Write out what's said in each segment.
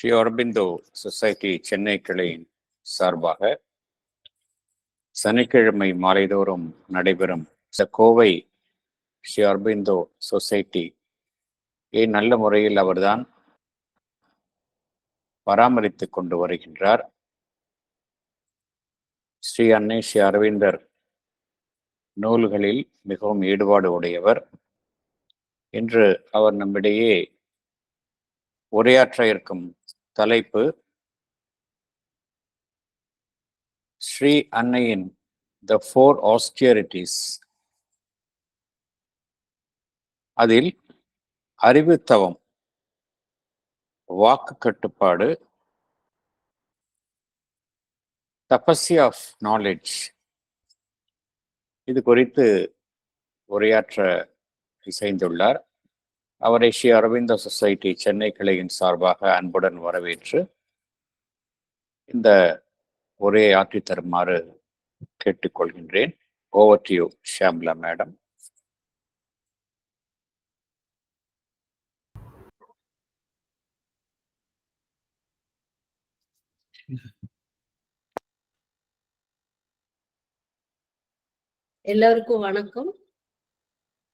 Sri Aurobindo society Chennai கிளையின் சார்பாக சனிக்கிழமை மாலைதோறும் நடைபெறும் கோவை ஸ்ரீ அரபிந்தோ சொசைட்டி நல்ல முறையில் அவர்தான் பராமரித்துக் கொண்டு வருகின்றார். ஸ்ரீ அன்னை ஸ்ரீ அரவிந்தர் நூல்களில் மிகவும் ஈடுபாடு உடையவர். இன்று அவர் நம்மிடையே உரையாற்ற இருக்கும் தலைப்பு ஸ்ரீ அன்னையின் த ஃபோர் ஆஸ்டியரிட்டிஸ். அதில் அறிவுத்தவம், வாக்கு கட்டுப்பாடு, தபஸ்யா ஆஃப் நாலேஜ், இது குறித்து உரையாற்ற இசைந்துள்ளார். அவரை ஸ்ரீ அரவிந்தோ சொசைட்டி சென்னை கிளையின் சார்பாக அன்புடன் வரவேற்று இந்த உரையை ஆற்றி தருமாறு கேட்டுக்கொள்கின்றேன். Over to you Shyamala madam. எல்லாருக்கும் வணக்கம்.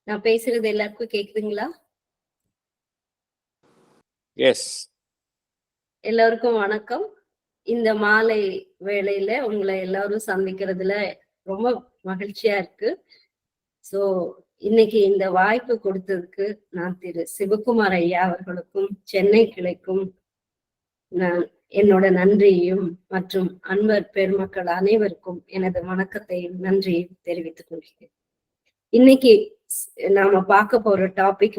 நான் பேசுறது எல்லாருக்கும் கேக்குதுங்களா? எஸ், எல்லாருக்கும் வணக்கம். இந்த மாலை வேளையில உங்களை எல்லாரும் சந்திக்கிறதுல ரொம்ப மகிழ்ச்சியா இருக்கு. சோ இன்னைக்கு இந்த வாய்ப்பு கொடுத்ததுக்கு நான் திரு சிவகுமார் ஐயா அவர்களுக்கும் சென்னை கிளைக்கும் நான் என்னோட நன்றியையும் மற்றும் அன்பர் பெருமக்கள் அனைவருக்கும் எனது வணக்கத்தையும் நன்றியையும் தெரிவித்துக் கொள்கிறேன். இன்னைக்கு நாம பார்க்க போற டாபிக்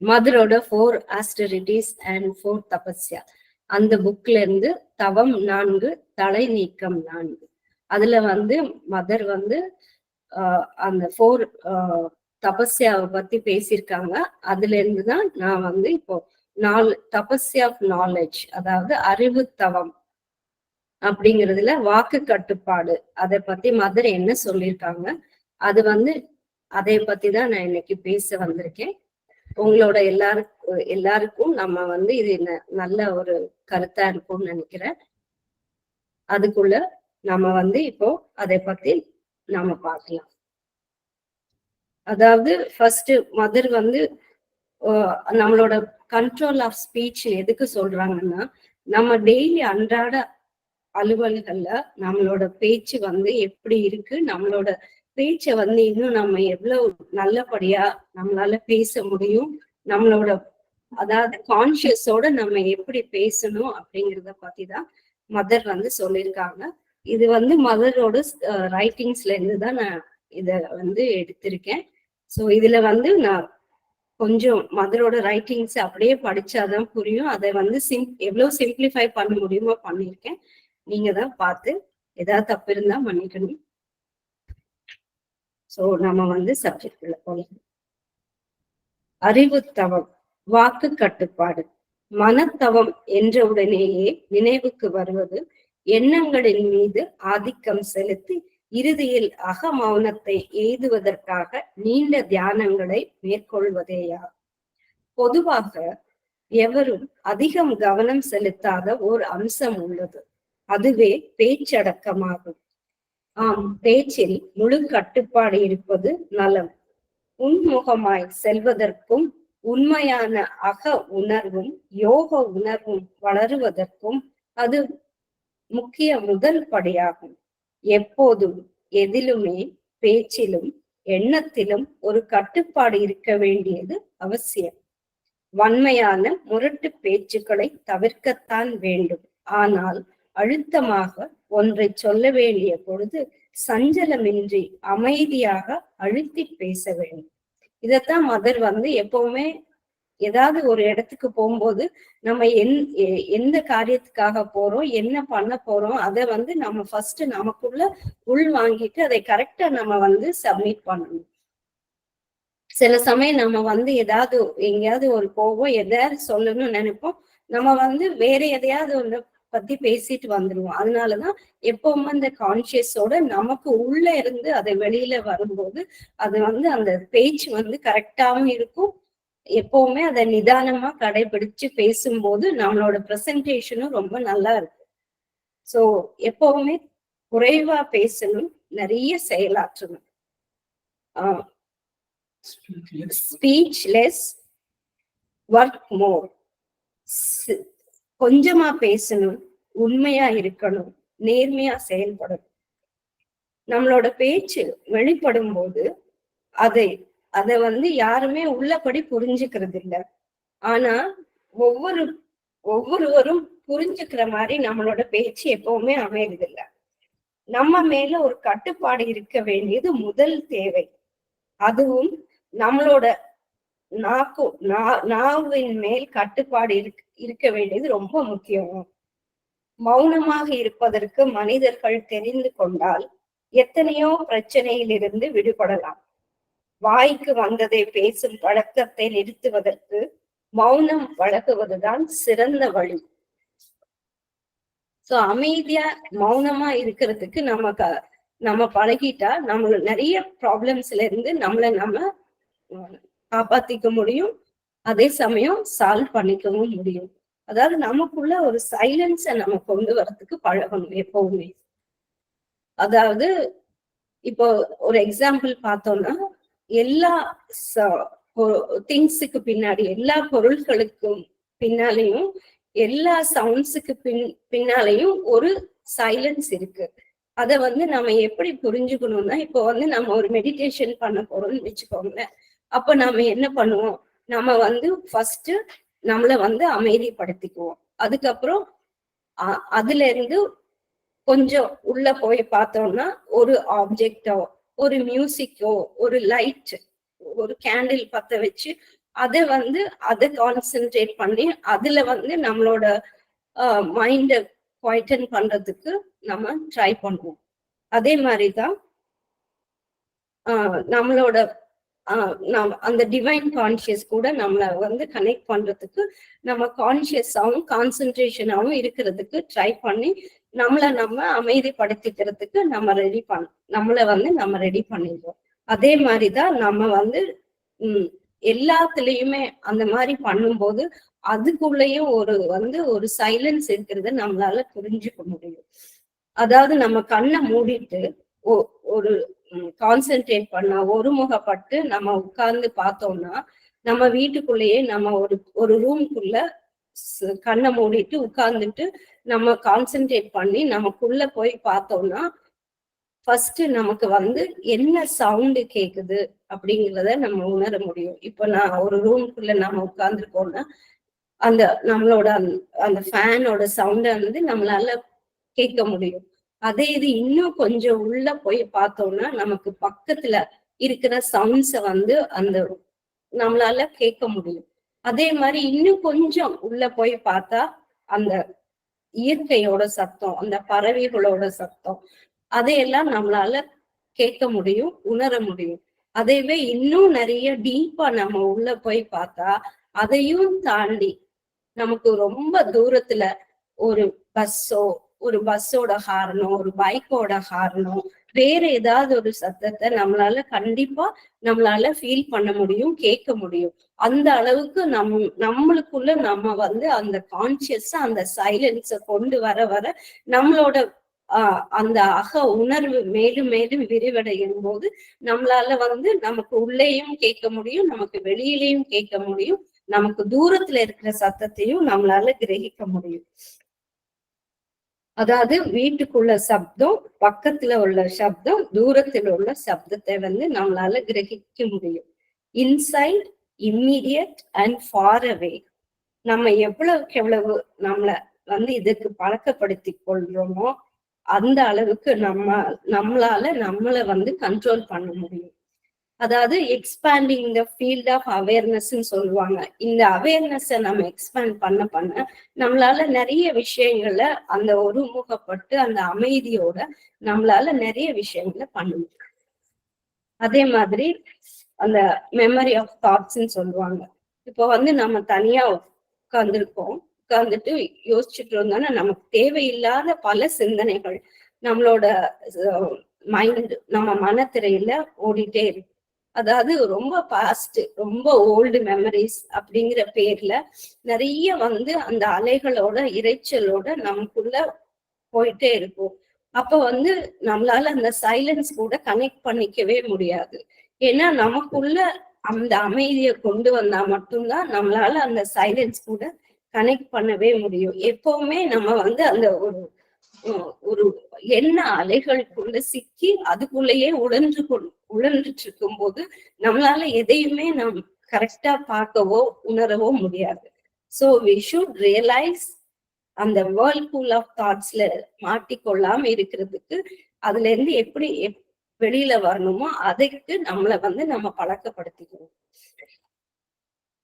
மதரோட 4 ஆஸ்டரிட்டிஸ் அண்ட் 4 தபஸ்யா. அந்த புக்ல இருந்து தவம் 4, தலை நீக்கம் 4. அதுல மதர் அந்த 4 தபஸ்யாவை பத்தி பேசியிருக்காங்க. அதுல இருந்துதான் நான் இப்போ 4 தபஸ்யா ஆஃப் நாலேஜ், அதாவது அறிவு தவம் அப்படிங்கிறதுல வாக்கு கட்டுப்பாடு, அதை பத்தி மதர் என்ன சொல்லியிருக்காங்க, அது அதை பத்தி தான் நான் இன்னைக்கு பேச வந்திருக்கேன். உங்களோட எல்லாருக்கும் நம்ம இது நல்ல ஒரு கருத்தா இருக்கும்னு நினைக்கிறேன். அதுக்குள்ள நம்ம இப்போ அதை பத்தி நாம பார்க்கலாம். அதாவது ஃபர்ஸ்ட் மதர் நம்மளோட கண்ட்ரோல் ஆஃப் ஸ்பீச் எதுக்கு சொல்றாங்கன்னா, நம்ம டெய்லி அன்றாட அலுவல்கள்ல நம்மளோட பேச்சு எப்படி இருக்கு, நம்மளோட பேச்சை இன்னும் நம்ம எவ்வளவு நல்லபடியா நம்மளால பேச முடியும், நம்மளோட அதாவது கான்சியஸோட நம்ம எப்படி பேசணும் அப்படிங்கிறத பத்தி தான் மதர் சொல்லியிருக்காங்க. இது மதரோட ரைட்டிங்ஸ்ல இருந்து தான் நான் இத எடுத்திருக்கேன். ஸோ இதுல நான் கொஞ்சம் மதரோட ரைட்டிங்ஸ் அப்படியே படிச்சாதான் புரியும். அதை எவ்வளவு சிம்பிளிஃபை பண்ண முடியுமோ பண்ணியிருக்கேன். நீங்க தான் பார்த்து ஏதாவது தப்பு இருந்தா மன்னிக்கணும். சோ நம்ம சப்ஜெக்ட்ல போகலாம். அறிவு தவம், வாக்கு கட்டுப்பாடு. மனத்தவம் என்ற உடனேயே நினைவுக்கு வருவது எண்ணங்களின் மீது ஆதிக்கம் செலுத்தி இறுதியில் அக மௌனத்தை எய்துவதற்காக நீண்ட தியானங்களை மேற்கொள்வதேயா. பொதுவாக எவரும் அதிகம் கவனம் செலுத்தாத ஓர் அம்சம் உள்ளது, அதுவே பேச்சடக்கமாகும். ஆம், பேச்சில் முழு கட்டுப்பாடு இருப்பது நலம். உன்முகமாய் செல்வதற்கும் உண்மையான அக உணர்வும் யோக உணர்வும் வளருவதற்கும் அது முக்கிய முதல் படியாகும். எப்போதும் எதிலுமே பேச்சிலும் எண்ணத்திலும் ஒரு கட்டுப்பாடு இருக்க வேண்டியது அவசியம். வன்மையான முரட்டு பேச்சுக்களை தவிர்க்கத்தான் வேண்டும். ஆனால் அழுத்தமாக ஒன்றை சொல்ல வேண்டிய பொழுது சஞ்சலமின்றி அமைதியாக அழுத்தி பேச வேண்டும். இதத்தான் மதர் எப்பவுமே ஏதாவது ஒரு இடத்துக்கு போகும்போது நம்ம எந்த காரியத்துக்காக போறோம், என்ன பண்ண போறோம், அதை நம்ம ஃபர்ஸ்ட் நமக்குள்ள உள் வாங்கிட்டு அதை கரெக்டா நம்ம சப்மிட் பண்ணணும். சில சமயம் நம்ம ஏதாவது எங்கேயாவது ஒரு போவோம், எதையாவது சொல்லணும்னு நினைப்போம், நம்ம வேற எதையாவது ஒண்ணு பத்தி பேசிட்டு வந்துருவோம். அதனாலதான் எப்பவுமே அந்த கான்சியஸோட நமக்கு உள்ள இருந்து அதை வெளியில வரும்போது அது அந்த பேச்சு கரெக்டாவும் இருக்கும், எப்பவுமே அதை நிதானமா கடைபிடிச்சு பேசும்போது நம்மளோட பிரசன்டேஷனும் ரொம்ப நல்லா இருக்கு. சோ எப்பவுமே குறைவா பேசணும், நிறைய செயலாற்றணும். Speech less, work more. கொஞ்சமா பேசணும், உண்மையா இருக்கணும், நேர்மையா செயல்படணும். நம்மளோட பேச்சு வெளிப்படும் போது அதை வந்து யாருமே உள்ளபடி புரிஞ்சுக்கிறது இல்ல. ஆனா ஒவ்வொருவரும் புரிஞ்சுக்கிற மாதிரி நம்மளோட பேச்சு எப்பவுமே அமையறது இல்ல. நம்ம மேல ஒரு கட்டுப்பாடு இருக்க வேண்டியது முதல் தேவை. அதுவும் நம்மளோட நாவின் மேல் கட்டுப்பாடு இருக்க வேண்டியது ரொம்ப முக்கியம். மௌனமாக இருப்பதற்கு மனிதர்கள் தெரிந்து கொண்டால் எத்தனையோ பிரச்சனையிலிருந்து விடுபடலாம். வாய்க்கு வந்ததை பேசும் பழக்கத்தை நிறுத்துவதற்கு மௌனம் வழங்குவதுதான் சிறந்த வழி. சோ அமைதியா மௌனமா இருக்கிறதுக்கு நம்ம பழகிட்டா நம்ம நிறைய ப்ராப்ளம்ஸ்ல இருந்து நம்ம காப்பாத்திக்க முடியும். அதே சமயம் சால்வ் பண்ணிக்கவும் முடியும். அதாவது நமக்குள்ள ஒரு சைலன்ஸை நம்ம கொண்டு வரதுக்கு பழகணும் எப்பவுமே. அதாவது இப்போ ஒரு எக்ஸாம்பிள் பார்த்தோம்னா, எல்லா திங்ஸுக்கு பின்னாடி, எல்லா பொருட்களுக்கும் பின்னாலையும், எல்லா சவுண்ட்ஸுக்கு பின்னாலையும் ஒரு சைலன்ஸ் இருக்கு. அத வந்து நம்ம எப்படி புரிஞ்சுக்கணும்னா, இப்போ வந்து நம்ம ஒரு மெடிடேஷன் பண்ண போறோம்னு வச்சுக்கோங்களேன். அப்ப நம்ம என்ன பண்ணுவோம், நம்ம வந்து ஃபர்ஸ்ட் நம்மள வந்து அமைதிப்படுத்திக்குவோம். அதுக்கப்புறம் அதுல இருந்து கொஞ்சம் உள்ள போய் பார்த்தோம்னா ஒரு ஆப்ஜெக்டோ, ஒரு மியூசிக்கோ, ஒரு லைட், ஒரு கேண்டில் பத்த வச்சு அதை கான்சென்ட்ரேட் பண்ணி அதுல வந்து நம்மளோட மைண்ட குவைட்டன் பண்றதுக்கு நம்ம ட்ரை பண்ணுவோம். அதே மாதிரிதான் நம்மளோட அந்த டிவைன் கான்சியஸ் கூட நம்மளை வந்து கனெக்ட் பண்றதுக்கு நம்ம கான்சியஸாவும் கான்சென்ட்ரேஷனாவும் இருக்கிறதுக்கு ட்ரை பண்ணி நம்ம அமைதிப்படுத்திக்கிறதுக்கு நம்ம ரெடி பண்ணிடுவோம். அதே மாதிரிதான் நம்ம வந்து எல்லாத்துலயுமே அந்த மாதிரி பண்ணும்போது அதுக்குள்ளேயும் ஒரு சைலன்ஸ் இருக்கிறத நம்மளால புரிஞ்சுக்க முடியும். அதாவது நம்ம கண்ணை மூடிட்டு ஒரு கான்சென்ட்ரேட் பண்ணா, ஒருமுகப்பட்டு நம்ம உட்கார்ந்து பார்த்தோம்னா, நம்ம வீட்டுக்குள்ளேயே நம்ம ஒரு ரூம்குள்ள கண்ணை மூடிட்டு உட்கார்ந்துட்டு நம்ம கான்சென்ட்ரேட் பண்ணி நமக்குள்ள போய் பார்த்தோம்னா, ஃபர்ஸ்ட் நமக்கு வந்து என்ன சவுண்டு கேக்குது அப்படிங்கிறத நம்ம உணர முடியும். இப்ப நான் ஒரு ரூம்குள்ள நம்ம உட்கார்ந்துருக்கோம்னா, அந்த நம்மளோட அந்த ஃபேனோட சவுண்ட வந்து நம்மளால கேட்க முடியும். அதே இது இன்னும் கொஞ்சம் உள்ள போய் பார்த்தோம்னா, நமக்கு பக்கத்துல இருக்கிற சவுண்ட்ஸ வந்து நம்மளால கேட்க முடியும். அதே மாதிரி இன்னும் கொஞ்சம் உள்ள போய் பார்த்தா அந்த இயற்கையோட சத்தம், அந்த பறவைகளோட சத்தம், அதையெல்லாம் நம்மளால கேட்க முடியும், உணர முடியும். அதைவே இன்னும் நிறைய டீப்பா நம்ம உள்ள போய் பார்த்தா அதையும் தாண்டி நமக்கு ரொம்ப தூரத்துல ஒரு பஸ்ஸோட ஹார்னோ, ஒரு பைக்கோட ஹார்னோ, வேற ஏதாவது ஒரு சத்தத்தை நம்மளால ஃபீல் பண்ண முடியும், கேட்க முடியும். அந்த அளவுக்கு நம்மளுக்குள்ள நம்ம வந்து அந்த கான்சியஸ், அந்த சைலன்ஸ கொண்டு வர நம்மளோட அந்த உணர்வு மேலும் மேலும் விரிவடையும் போது நம்மளால வந்து நமக்கு உள்ளேயும் கேட்க முடியும், நமக்கு வெளியிலையும் கேட்க முடியும், நமக்கு தூரத்துல இருக்கிற சத்தத்தையும் நம்மளால கிரகிக்க முடியும். அதாவது வீட்டுக்குள்ள சப்தம், பக்கத்துல உள்ள சப்தம், தூரத்தில் உள்ள சப்தத்தை வந்து நம்மளால கிரகிக்க முடியும். Inside, immediate and far away. நம்ம எவ்வளவுக்கு எவ்வளவு நம்மள வந்து இதுக்கு பழக்கப்படுத்தி கொள்றோமோ அந்த அளவுக்கு நம்மள வந்து கண்ட்ரோல் பண்ண முடியும். அதாவது expanding the field of awareness சொல்லுவாங்க. இந்த அவேர்னஸ் நம்ம எக்ஸ்பேண்ட் பண்ண நம்மளால நிறைய விஷயங்கள அந்த ஒருமுகப்பட்டு அந்த அமைதியோட நம்மளால நிறைய விஷயங்களை பண்ண முடியும். அதே மாதிரி அந்த மெமரி ஆஃப் தாட்ஸ்ன்னு சொல்லுவாங்க. இப்போ வந்து நம்ம தனியா உட்கார்ந்துட்டு யோசிச்சுட்டு இருந்தோம்னா நமக்கு தேவையில்லாத பல சிந்தனைகள் நம்மளோட மைண்ட், நம்ம மனத்திரையில ஓடிட்டே இருக்கு. அதாவது ரொம்ப பாஸ்ட், ரொம்ப ஓல்டு மெமரிஸ் அப்படிங்கிற பேர்ல நிறைய வந்து அந்த அலைகளோட இரைச்சலோட நமக்குள்ள போயிட்டே இருக்கும். அப்ப வந்து நம்மளால அந்த சைலன்ஸ் கூட கனெக்ட் பண்ணிக்கவே முடியாது. ஏன்னா நமக்குள்ள அந்த அமைதியை கொண்டு வந்தா மட்டும்தான் நம்மளால அந்த சைலன்ஸ் கூட கனெக்ட் பண்ணவே முடியும். எப்பவுமே நம்ம வந்து அந்த ஒரு எண்ண அலைகளுக்குள்ள சிக்கி அதுக்குள்ளேயே உழன்றுட்டு இருக்கும் போது நம்மளால எதையுமே நம் கரெக்டா பார்க்கவோ உணரவோ முடியாது. சோ வி ஷுட் ரியலைஸ் அந்த வேர்ல்பூல் ஆஃப் தாட்ஸ்ல மாட்டிக்கொள்ளாம இருக்கிறதுக்கு அதுல இருந்து எப்படி வெளியில வரணுமோ அதுக்கு நம்மளை வந்து நம்ம பழக்கப்படுத்திக்கணும்.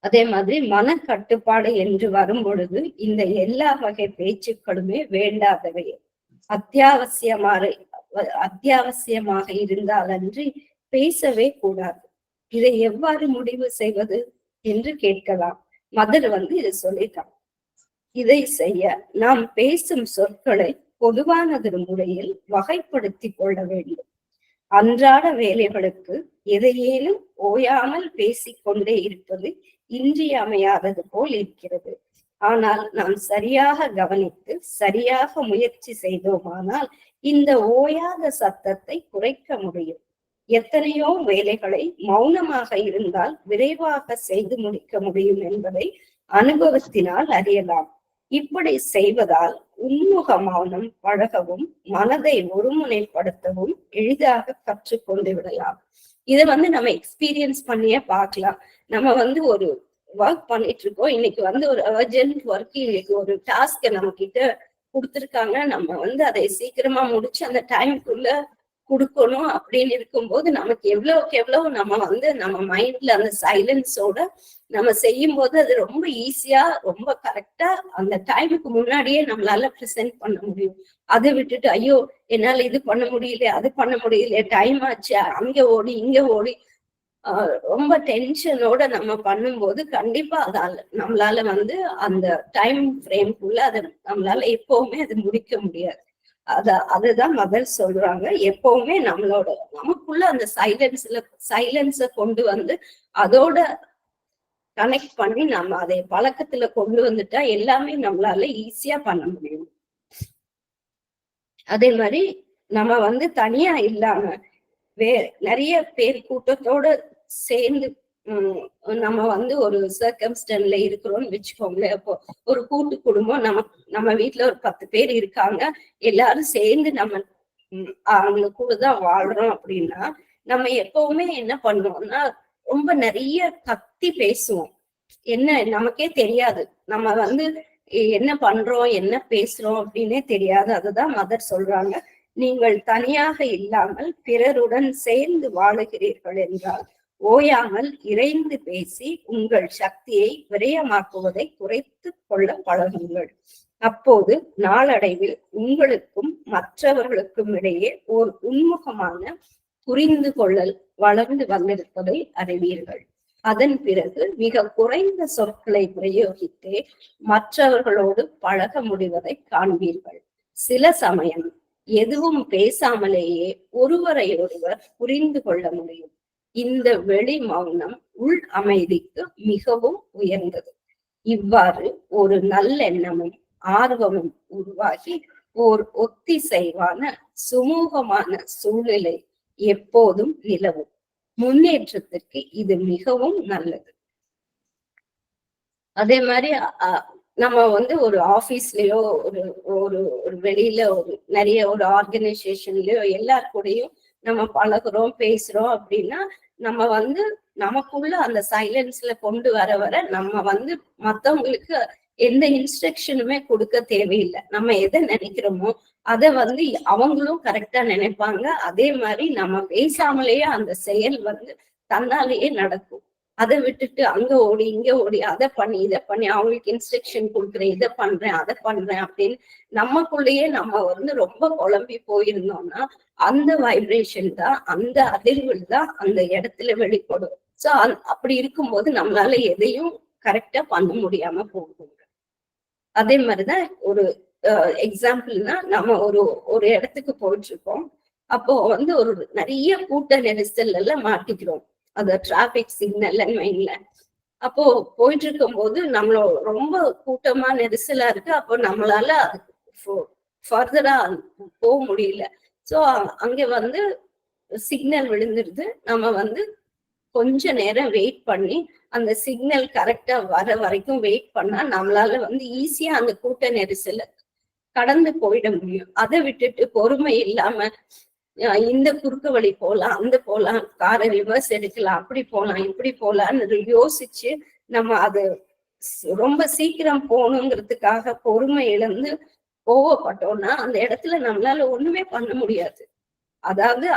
அதே மாதிரி மனக்கட்டுப்பாடு என்று வரும் பொழுது இந்த எல்லா வகை பேச்சுக்களுமே வேண்டாதவை, அத்தியாவசியமாக இருந்தாலன்றி பேசவே கூடாது. இதை எவ்வாறு முடிவு செய்வது என்று கேட்கலாம். மதர் வந்து இதை சொல்லிட்டாங்க. இதை செய்ய நாம் பேசும் சொற்களை பொதுவானதொரு முறையில் வகைப்படுத்தி கொள்ள வேண்டும். அன்றாட வேலைகளுக்கு எதையேனும் ஓயாமல் பேசிக்கொண்டே இருப்பது இன்றியமையாதது போல் இருக்கிறது. ஆனால் நாம் சரியாக கவனித்து சரியாக முயற்சி செய்தோமானால் இந்த ஓயாத சத்தத்தை குறைக்க முடியும். எத்தனையோ வேலைகளை மௌனமாக இருந்தால் விரைவாக செய்து முடிக்க முடியும் என்பதை அனுபவத்தினால் அறியலாம். இப்படி செய்வதால் உன்முக மௌனம் பழகவும் மனதை ஒருமுனைப்படுத்தவும் எளிதாக கற்றுக்கொண்டு விடலாம். இதை வந்து நம்ம எக்ஸ்பீரியன்ஸ் பண்ணியே பார்க்கலாம். நம்ம வந்து ஒரு ஒர்க் பண்ணிட்டு இருக்கோம், இன்னைக்கு வந்து ஒரு அர்ஜென்ட் ஒர்க், இன்னைக்கு ஒரு டாஸ்கை நம்ம கிட்ட கொடுத்துருக்காங்க, நம்ம வந்து அதை சீக்கிரமா முடிச்சு அந்த டைமுக்குள்ள கொடுக்கணும் அப்படின்னு இருக்கும்போது நமக்கு எவ்வளவுக்கு எவ்வளவு நம்ம வந்து நம்ம மைண்ட்ல அந்த சைலன்ஸோட நம்ம செய்யும் போது அது ரொம்ப ஈஸியா ரொம்ப கரெக்டா அந்த டைமுக்கு முன்னாடியே நம்மளால ப்ரெசென்ட் பண்ண முடியும். அதை விட்டுட்டு ஐயோ என்னால இது பண்ண முடியல, அது பண்ண முடியல, டைம் ஆச்சு, அங்க ஓடி இங்க ஓடி ரொம்ப டென்ஷனோட நம்ம பண்ணும்போது கண்டிப்பா அதால நம்மளால வந்து அந்த டைம் ஃப்ரேம்குள்ள அதை நம்மளால எப்பவுமே அது முடிக்க முடியாது. அதுதான் மதர் சொல்றாங்க. எப்பவுமே நமக்குள்ள அந்த சைலன்ஸ கொண்டு வந்து அதோட கனெக்ட் பண்ணி நம்ம அதை பழக்கத்துல கொண்டு வந்துட்டா எல்லாமே நம்மளால ஈஸியா பண்ண முடியும். அதே மாதிரி நம்ம வந்து தனியா இல்லாம நிறைய பேர் கூட்டத்தோட சேர்ந்து நம்ம வந்து ஒரு சர்க்கம்ஸ்டன்ல இருக்கிறோம்னு வச்சுக்கோங்களேன். அப்போ ஒரு கூட்டு குடும்பம், நம்ம வீட்டுல ஒரு 10 பேர் இருக்காங்க, எல்லாரும் சேர்ந்து நம்ம அவங்க கூடதான் வாழ்றோம் அப்படின்னா நம்ம எப்பவுமே என்ன பண்ணுவோம்னா ரொம்ப நிறைய கத்தி பேசுவோம். என்ன நமக்கே தெரியாது, நம்ம வந்து என்ன பண்றோம் என்ன பேசுறோம் அப்படின்னே தெரியாது. அதுதான் மதர் சொல்றாங்க, நீங்கள் தனியாக இல்லாமல் பிறருடன் சேர்ந்து வாழுகிறீர்கள் என்றால் ஓயாமல் இறைந்து பேசி உங்கள் சக்தியை விரயமாக்குவதை குறைத்து கொள்ள பழகுங்கள். அப்போது நாளடைவில் உங்களுக்கும் மற்றவர்களுக்கும் இடையே ஓர் உன்முகமான புரிந்து கொள்ளல் வளர்ந்து வந்திருப்பதை அறிவீர்கள். அதன் பிறகு மிக குறைந்த சொற்களை பிரயோகித்தே மற்றவர்களோடு பழக முடிவதை காண்பீர்கள். சில சமயம் எதுவும் பேசாமலேயே ஒருவரை ஒருவர் புரிந்து கொள்ள முடியும். இந்த வெளி மௌனம் உள் அமைதிக்கு மிகவும் உயர்ந்தது. இவ்வாறு ஒரு நல்லெண்ணமும் ஆர்வமும் உருவாகி ஓர் ஒத்திசைவான சுமூகமான சூழ்நிலை எப்போதும் நிலவும். முன்னேற்றத்திற்கு இது மிகவும் நல்லது. அதே மாதிரி நம்ம வந்து ஒரு ஆபீஸ்லயோ ஒரு வெளியில நிறைய ஒரு ஆர்கனைசேஷன்லயோ எல்லார் கூடயும் நம்ம பழகுறோம் பேசுறோம் அப்படின்னா நம்ம வந்து நமக்குள்ள அந்த சைலன்ஸ்ல கொண்டு வர நம்ம வந்து மத்தவங்களுக்கு எந்த இன்ஸ்ட்ரக்ஷனுமே கொடுக்க தேவையில்லை. நம்ம எதை நினைக்கிறோமோ அதை வந்து அவங்களும் கரெக்டா நினைப்பாங்க. அதே மாதிரி நம்ம பேசாமலேயே அந்த செயல் வந்து தன்னாலேயே நடக்கும். அதை விட்டுட்டு அங்க ஓடி இங்க ஓடி அதை பண்ணி இதை பண்ணி அவங்களுக்கு இன்ஸ்ட்ரக்ஷன் கொடுக்குறேன், இதை பண்றேன் அதை பண்றேன் அப்படின்னு நமக்குள்ளேயே நம்ம வந்து ரொம்ப குழம்பி போயிருந்தோம்னா அந்த வைப்ரேஷன் தான், அந்த அதிர்வுகள் தான் அந்த இடத்துல வெளிப்படும். சோ அப்படி இருக்கும்போது நம்மளால எதையும் கரெக்டா பண்ண முடியாம போகும். அதே மாதிரிதான் ஒரு எக்ஸாம்பிள்னா நம்ம ஒரு இடத்துக்கு போயிட்டு இருக்கோம். அப்போ வந்து ஒரு நிறைய கூட்ட நெரிசல் எல்லாம் மாட்டிக்கிறோம். அந்த டிராபிக் சிக்னல்னு வைங்களேன். அப்போ போயிட்டு இருக்கும் போது நம்மளோ ரொம்ப கூட்டமா நெரிசலா இருக்கு. அப்போ நம்மளால ஃபர்தரா போக முடியல. சோ அங்க வந்து சிக்னல் விழுந்துருது. நம்ம வந்து கொஞ்ச நேரம் வெயிட் பண்ணி அந்த சிக்னல் கரெக்டா வர வரைக்கும் வெயிட் பண்ணா நம்மளால வந்து ஈஸியா அந்த கூட்ட நெரிசல கடந்து போயிட முடியும். அதை விட்டுட்டு பொறுமை இல்லாம இந்த குறுக்கு வழி போலாம், அந்த போலாம், காரை ரிவர்ஸ் எடுக்கலாம், அப்படி போலாம், இப்படி போலாம்னு யோசிச்சு நம்ம அது ரொம்ப சீக்கிரம் போகணுங்கிறதுக்காக பொறுமை இழந்து கோவப்பட்டோம்னா அந்த இடத்துல நம்மளால ஒண்ணுமே பண்ண முடியாது. அதாவது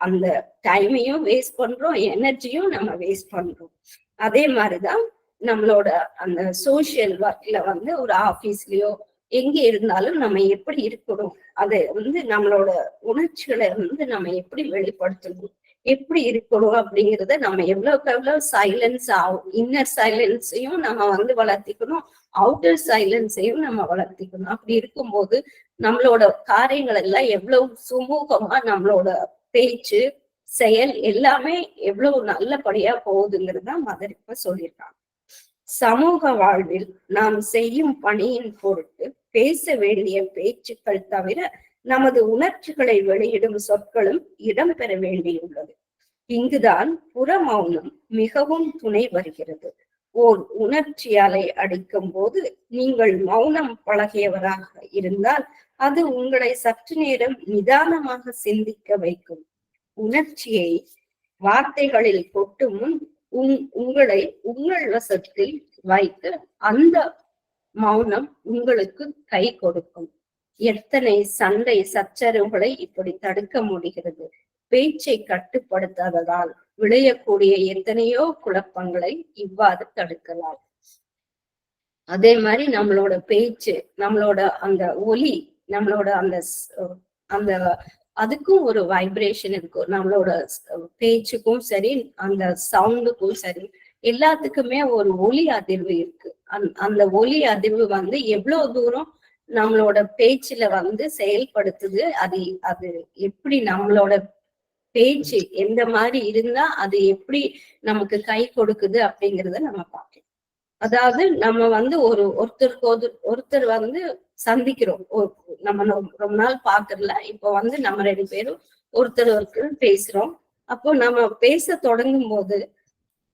அந்த டைமையும் வேஸ்ட் பண்றோம், எனர்ஜியும் நம்ம வேஸ்ட் பண்றோம். அதே மாதிரிதான் நம்மளோட அந்த சோசியல் ஒர்க்ல வந்து ஒரு ஆபீஸ்லயோ எங்க இருந்தாலும் நம்ம எப்படி இருக்கணும், அதை வந்து நம்மளோட உணர்ச்சிகளை வந்து நம்ம எப்படி வெளிப்படுத்தணும், எப்படி இருக்கணும் அப்படிங்கிறத நம்ம எவ்வளவுக்கு எவ்வளவு சைலன்ஸ் ஆகும், இன்னர் சைலன்ஸையும் நம்ம வந்து வளர்த்திக்கணும், அவுட்டர் சைலன்ஸையும் நம்ம வளர்த்திக்கணும். அப்படி இருக்கும்போது நம்மளோட காரியங்கள் எல்லாம் எவ்வளவு சுமூகமா, நம்மளோட பேச்சு செயல் எல்லாமே எவ்வளவு நல்லபடியா போகுதுங்கிறத மதர் இப்ப சொல்லியிருக்காங்க. சமூக வாழ்வில் நாம் செய்யும் பணியின் பொருட்டு பேச வேண்டிய பேச்சுக்கள் தவிர நமது உணர்ச்சிகளை வெளியிடும் சொற்களும் இடம்பெற வேண்டியுள்ளது. இங்குதான் புற மௌனம் மிகவும் துணை வருகிறது. ஓர் உணர்ச்சி அலை அடிக்கும் போது நீங்கள் மௌனம் பழகியவராக இருந்தால் அது உங்களை சற்று நேரம் நிதானமாக சிந்திக்க வைக்கும். உணர்ச்சியை வார்த்தைகளில் கொட்டு முன் உங்களை உங்கள் வசத்தில் வைத்து அந்த மௌனம் உங்களுக்கு கை கொடுக்கும். எத்தனை சண்டை சச்சரவுகளை இப்படி தடுக்க முடிகிறது. பேச்சை கட்டுப்படுத்தாததால் விளையக்கூடிய எத்தனையோ குழப்பங்களை இவ்வாறு தடுக்கலாம். அதே மாதிரி நம்மளோட பேச்சு, நம்மளோட அந்த ஒலி, நம்மளோட அந்த அதுக்கும் ஒரு வைப்ரேஷன் இருக்கும். நம்மளோட பேச்சுக்கும் சரி, அந்த சவுண்டுக்கும் சரி, எல்லாத்துக்குமே ஒரு ஒலி அதிர்வு இருக்கு. அந்த ஒலி அதிர்வு வந்து எவ்வளவு தூரம் நம்மளோட பேச்சுல வந்து செயல்படுத்துது, அது எப்படி நம்மளோட பேச்சு எந்த மாதிரி இருந்தா அது எப்படி நமக்கு கை கொடுக்குது அப்படிங்கிறத நம்ம பார்க்கலாம். அதாவது நம்ம வந்து ஒருத்தர் வந்து சந்திக்கிறோம், நம்ம ரொம்ப நாள் பாக்குறல, இப்ப வந்து நம்ம 2 பேரும் ஒருத்தருக்கு பேசுறோம். அப்போ நம்ம பேச தொடங்கும் போது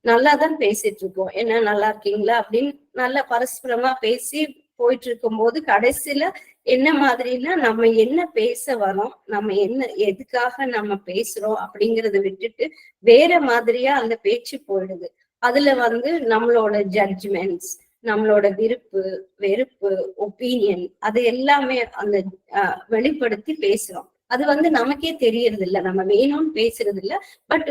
நல்லாதான் பேசிட்டு இருக்கோம், என்ன நல்லா இருக்கீங்களா அப்படின்னு நல்லா பரஸ்பரமா பேசி போயிட்டு இருக்கும் போது கடைசியில என்ன மாதிரின்னா நம்ம என்ன பேச வரோம், நம்ம என்ன எதுக்காக நம்ம பேசுறோம் அப்படிங்கறத விட்டுட்டு வேற மாதிரியா அந்த பேச்சு போயிடுது. அதுல வந்து நம்மளோட ஜட்ஜ்மெண்ட்ஸ், நம்மளோட விருப்பு வெறுப்பு, ஒப்பீனியன், அது எல்லாமே அந்த வெளிப்படுத்தி பேசுறோம். அது வந்து நமக்கே தெரியறது இல்லை, நம்ம வேணும்னு பேசுறது இல்லை. பட்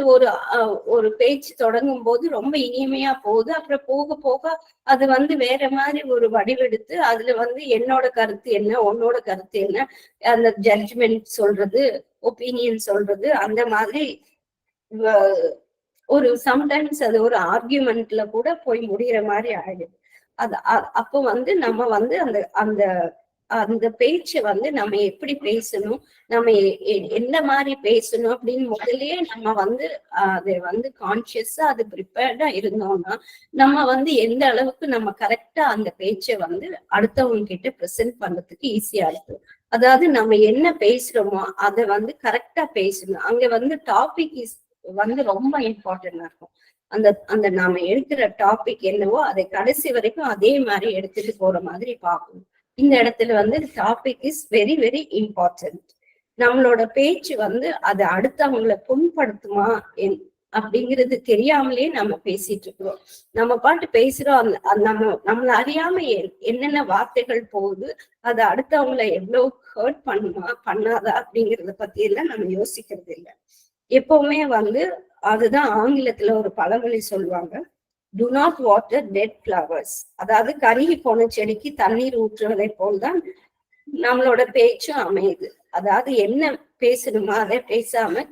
ஒரு பேச்சு தொடங்கும் போது ரொம்ப இனிமையா போகுது. அப்புறம் போக போக அது வந்து வேற மாதிரி ஒரு வடிவெடுத்து அதுல வந்து என்னோட கருத்து என்ன, உன்னோட கருத்து என்ன, அந்த ஜட்ஜ்மெண்ட் சொல்றது, ஒப்பீனியன் சொல்றது, அந்த மாதிரி ஒரு சம்டைம்ஸ் அது ஒரு ஆர்கியூமெண்ட்ல கூட போய் முடிகிற மாதிரி ஆயிடுது. அப்போ வந்து நம்ம வந்து அந்த அந்த பேச்சை வந்து நம்ம எப்படி பேசணும், நம்ம என்ன மாதிரி பேசணும் அப்படின்னு முதல்லயே நம்ம வந்து அதை வந்து கான்சியஸா அது ப்ரிப்பேர்டா இருந்தோம்னா நம்ம வந்து எந்த அளவுக்கு நம்ம கரெக்டா அந்த பேச்சை வந்து அடுத்தவங்க கிட்ட ப்ரெசென்ட் பண்றதுக்கு ஈஸியா இருக்கு. அதாவது நம்ம என்ன பேசுறோமோ அதை வந்து கரெக்டா பேசணும். அங்க வந்து டாபிக் வந்து ரொம்ப இம்பார்ட்டன்டா இருக்கும். அந்த நாம எடுக்கிற டாபிக் என்னவோ அதை கடைசி வரைக்கும் அதே மாதிரி எடுத்துட்டு போற மாதிரி பார்க்கணும். இந்த இடத்துல வந்து topic is very very important. நம்மளோட பேச்சு வந்து அதை அடுத்தவங்களை புண்படுத்துமா அப்படிங்கிறது தெரியாமலே நம்ம பேசிட்டு இருக்கிறோம். நம்ம பாட்டு பேசுறோம், நம்மள அறியாம என்னென்ன வார்த்தைகள் போகுது, அதை அடுத்தவங்களை எவ்வளவு ஹர்ட் பண்ணுமா பண்ணாதா அப்படிங்கிறத பத்தி எல்லாம் நம்ம யோசிக்கிறது இல்லை. எப்பவுமே வந்து அதுதான் ஆங்கிலத்துல ஒரு பழமொழி சொல்லுவாங்க, do not water dead flowers. அதாவது கருகி போன செடிக்கு தண்ணீர் ஊற்றுவதை போல்தான் நம்மளோட பேச்சும் அமையுது. அதாவது என்ன பேசணுமா அதை பேசாம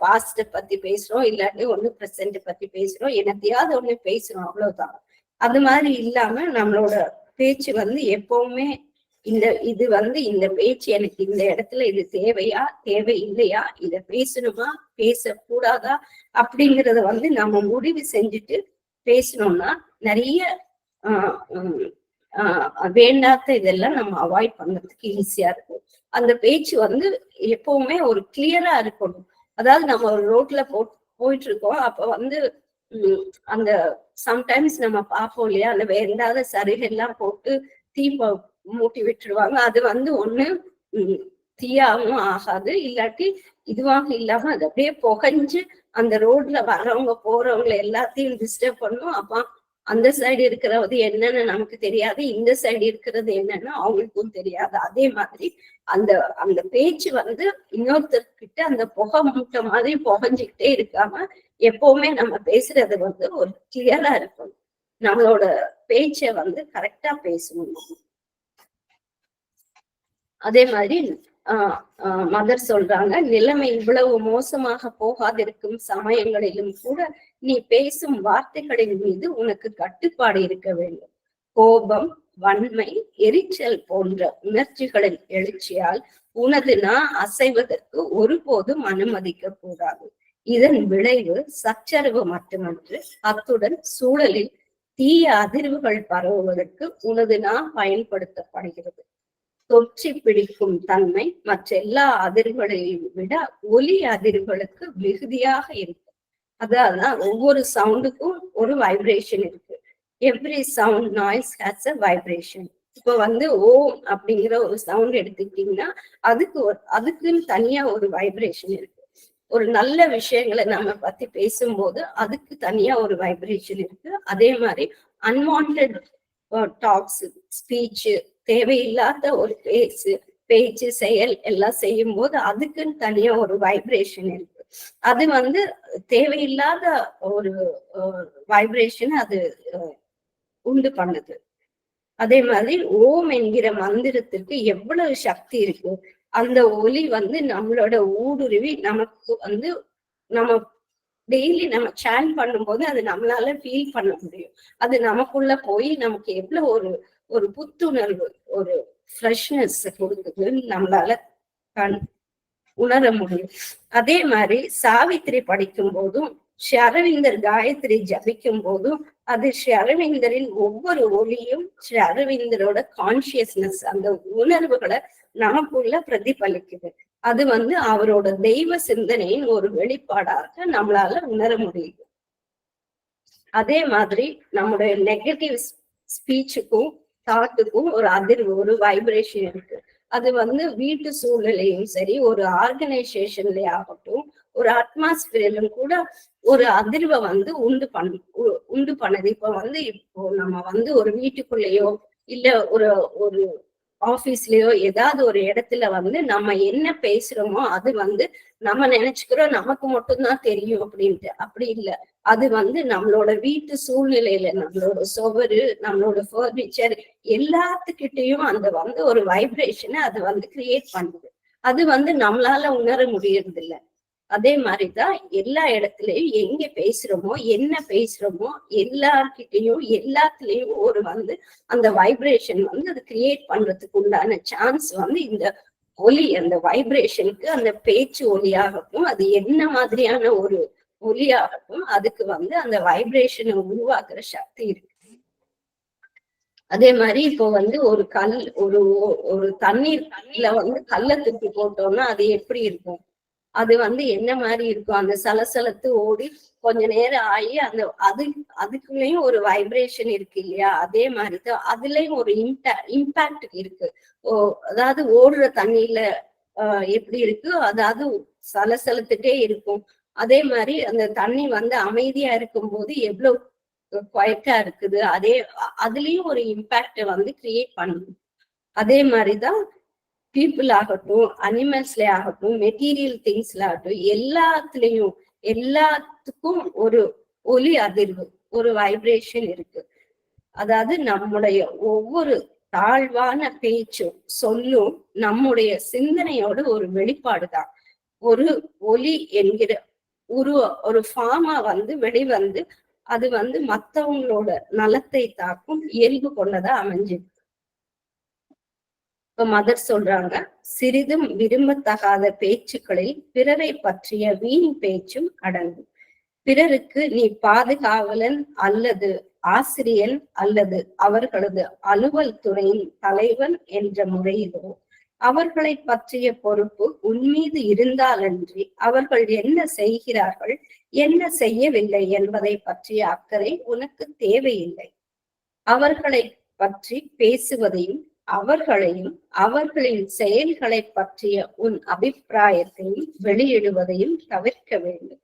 பாஸ்ட பத்தி பேசுறோம், இல்லாட்டி ஒண்ணு பிரசன்ட் பத்தி பேசுறோம், என்னத்தையாவது ஒண்ணு பேசுறோம், அவ்வளவுதான். அது மாதிரி இல்லாம நம்மளோட பேச்சு வந்து எப்பவுமே இது வந்து இந்த பேச்சு எனக்கு இந்த இடத்துல இது தேவையா தேவை இல்லையா, இத பேசணுமா பேசக்கூடாதா அப்படிங்கறத வந்து நம்ம முடிவு செஞ்சுட்டு பேசணும்னா நிறைய வேண்டாத இதெல்லாம் நம்ம அவாய்ட் பண்றதுக்கு ஈஸியா இருக்கும். அந்த பேச்சு வந்து எப்பவுமே ஒரு கிளியரா இருக்கணும். அதாவது நம்ம ஒரு ரோட்ல போயிட்டு இருக்கோம், அப்ப வந்து அந்த சம்டைம்ஸ் நம்ம பார்ப்போம் இல்லையா, அந்த வேண்டாத சரிகெல்லாம் போட்டு தீ மூட்டி விட்டுருவாங்க. அது வந்து ஒண்ணு தீயாவும் ஆகாது, இல்லாட்டி இதுவாக இல்லாம அது அப்படியே புகைஞ்சு அந்த ரோட்ல வர்றவங்க போறவங்க எல்லாத்தையும் டிஸ்டர்ப் பண்ணும். அப்ப அந்த சைடு இருக்கிறது என்னன்னு நமக்கு தெரியாது, இந்த சைடு இருக்கிறது என்னன்னு அவங்களுக்கும் தெரியாது. அதே மாதிரி அந்த அந்த பேச்சு வந்து இன்னொருத்தர்கிட்ட அந்த புகை மூட்டை மாதிரி புகைஞ்சுக்கிட்டே இருக்காம எப்பவுமே நம்ம பேசுறது வந்து ஒரு கிளியரா இருக்கணும். நம்மளோட பேச்சை வந்து கரெக்டா பேசணும். அதே மாதிரி மதர் சொல்றாங்க, நிலைமை இவ்வளவு மோசமாக போகாதிருக்கும் சமயங்களிலும் கூட நீ பேசும் வார்த்தைகளின் மீது உனக்கு கட்டுப்பாடு இருக்க வேண்டும். கோபம், வன்மை, எரிச்சல் போன்ற உணர்ச்சிகளின் எழுச்சியால் உனது நான் அசைவதற்கு ஒருபோதும் அனுமதிக்க கூடாது. இதன் விளைவு சச்சரவு மட்டுமன்று, அத்துடன் சூழலில் தீய அதிர்வுகள் பரவுவதற்கு உனது நான் பயன்படுத்தப்படுகிறது. தொற்றி பிடிக்கும் தன்மை மற்ற எல்லா அதிர்வுகளையும் விட ஒலி அதிர்வுகளுக்கு மிகுதியாக இருக்கு. அதாவது ஒவ்வொரு சவுண்டுக்கும் ஒரு வைப்ரேஷன் இருக்கு. Every sound noise has a vibration. இப்ப வந்து ஓம் அப்படிங்கிற ஒரு சவுண்ட் எடுத்துக்கிட்டீங்கன்னா அதுக்குன்னு தனியா ஒரு வைப்ரேஷன் இருக்கு. ஒரு நல்ல விஷயங்களை நம்ம பத்தி பேசும்போது அதுக்கு தனியா ஒரு வைப்ரேஷன் இருக்கு. அதே மாதிரி அன்வான்ட் டாக்ஸ், ஸ்பீச், தேவையில்லாத ஒரு பேச்சு செயல் எல்லாம் செய்யும் போது அதுக்குன்னு தனியா ஒரு வைப்ரேஷன் இருக்கு. அது வந்து தேவையில்லாத ஒரு வைப்ரேஷன் அது உண்டு பண்ணுது. அதே மாதிரி ஓம் என்கிற மந்திரத்திற்கு எவ்வளவு சக்தி இருக்கு. அந்த ஒலி வந்து நம்மளோட ஊடுருவி நமக்கு வந்து நம்ம டெய்லி நம்ம சேன் பண்ணும்போது அது நம்மளால ஃபீல் பண்ண முடியும். அது நமக்குள்ள போய் நமக்கு எவ்வளவு ஒரு புத்துணர்வு, ஒரு ஃப்ரெஷ்னஸ் கொடுக்குதுன்னு நம்மளால உணர முடியும். அதே மாதிரி சாவித்திரி படிக்கும் போதும் ஷரவிந்தர் காயத்ரி ஜபிக்கும் போதும் அது ஷரவிந்தரின் ஒவ்வொரு ஒலியும் ஷரவிந்தரோட கான்சியஸ்னஸ், அந்த உணர்வுகளை நமக்குள்ள பிரதிபலிக்குது. அது வந்து அவரோட தெய்வ சிந்தனையின் ஒரு வெளிப்பாடாக நம்மளால உணர முடியுது. அதே மாதிரி நம்முடைய நெகட்டிவ் ஸ்பீச்சுக்கும் தாட்டுக்கும் ஒரு அதிர்வு, ஒரு வைப்ரேஷன் இருக்கு. அது வந்து வீட்டு சூழ்நிலையும் சரி, ஒரு ஆர்கனைசேஷன்லயே ஆகட்டும், ஒரு அட்மாஸ்பியரிலும் கூட ஒரு அதிர்வை வந்து உண்டு பண்ணுது. இப்போ நம்ம வந்து ஒரு வீட்டுக்குள்ளேயோ இல்ல ஒரு ஆபீஸ்லயோ ஏதாவது ஒரு இடத்துல வந்து நம்ம என்ன பேசுறோமோ அது வந்து நம்ம நினைச்சுக்கிறோம் நமக்கு மட்டும்தான் தெரியும் அப்படின்ட்டு. அப்படி இல்லை. அது வந்து நம்மளோட வீட்டு சூழ்நிலையில நம்மளோட சுவரு, நம்மளோட ஃபர்னிச்சர் எல்லாத்துக்கிட்டையும் அந்த வந்து ஒரு வைப்ரேஷனை அது வந்து கிரியேட் பண்ணுது. அது வந்து நம்மளால உணர முடியறது இல்லை. அதே மாதிரிதான் எல்லா இடத்துலயும் எங்க பேசுறோமோ என்ன பேசுறோமோ எல்லார்கிட்டையும் எல்லாத்துலயும் ஒரு வந்து அந்த வைப்ரேஷன் வந்து அது கிரியேட் பண்றதுக்கு உண்டான சான்ஸ் வந்து இந்த ஒலி, அந்த வைப்ரேஷனுக்கு, அந்த பேச்சு ஒலியாகட்டும், அது என்ன மாதிரியான ஒரு ஒலியாகட்டும், அதுக்கு வந்து அந்த வைப்ரேஷனை உருவாக்குற சக்தி இருக்கு. அதே மாதிரி இப்போ வந்து ஒரு தண்ணீர்ல வந்து கல்லை தூக்கி போட்டோம்னா அது எப்படி இருக்கும்? அது வந்து என்ன மாதிரி இருக்கும்? அந்த சலசலத்து ஓடி கொஞ்ச நேரம் ஆகி அதுக்குள்ளயும் ஒரு வைப்ரேஷன் இருக்கு இல்லையா? அதே மாதிரிதான் அதுலயும் ஒரு இம்பாக்ட் இருக்கு. அதாவது ஓடுற தண்ணியில எப்படி இருக்கு, அதாவது சலசலத்துட்டே இருக்கும். அதே மாதிரி அந்த தண்ணி வந்து அமைதியா இருக்கும் போது எவ்வளவு குவைட்டா இருக்குது. அதுலயும் ஒரு இம்பாக்ட வந்து கிரியேட் பண்ணும். அதே மாதிரிதான் பீப்புள் ஆகட்டும், அனிமல்ஸ்ல ஆகட்டும், மெட்டீரியல் திங்ஸ்ல ஆகட்டும், எல்லாத்துக்கும் ஒரு ஒலி அதிர்வு, ஒரு வைப்ரேஷன் இருக்கு. அதாவது நம்முடைய ஒவ்வொரு தாழ்வான பேச்சும் சொல்லும் நம்முடைய சிந்தனையோட ஒரு வெளிப்பாடுதான். ஒரு ஒலி என்கிற ஒரு ஃபார்மா வந்து வெளிவந்து அது வந்து மத்தவங்களோட நலத்தை தாக்கும் இயல்பு கொண்டதா அமைஞ்சிருக்கு. இப்ப மதர் சொல்றாங்க, சிறிதும் விரும்பத்தகாத பேச்சுக்களில் பிறரை பற்றிய வீண் பேச்சும் அடங்கும். பிறருக்கு நீ பாதுகாவலன் அல்லது ஆசிரியன் அல்லது அவர்களது அலுவல் துறையின் தலைவன் என்ற முறையிலோ அவர்களை பற்றிய பொறுப்பு உன்மீது இருந்தாலன்றி அவர்கள் என்ன செய்கிறார்கள் என்ன செய்யவில்லை என்பதை பற்றிய அக்கறை உனக்கு தேவையில்லை. அவர்களை பற்றி பேசுவதையும் அவர்களையும் அவர்களின் செயல்களை பற்றிய உன் அபிப்பிராயத்தையும் வெளியிடுவதையும் தவிர்க்க வேண்டும்.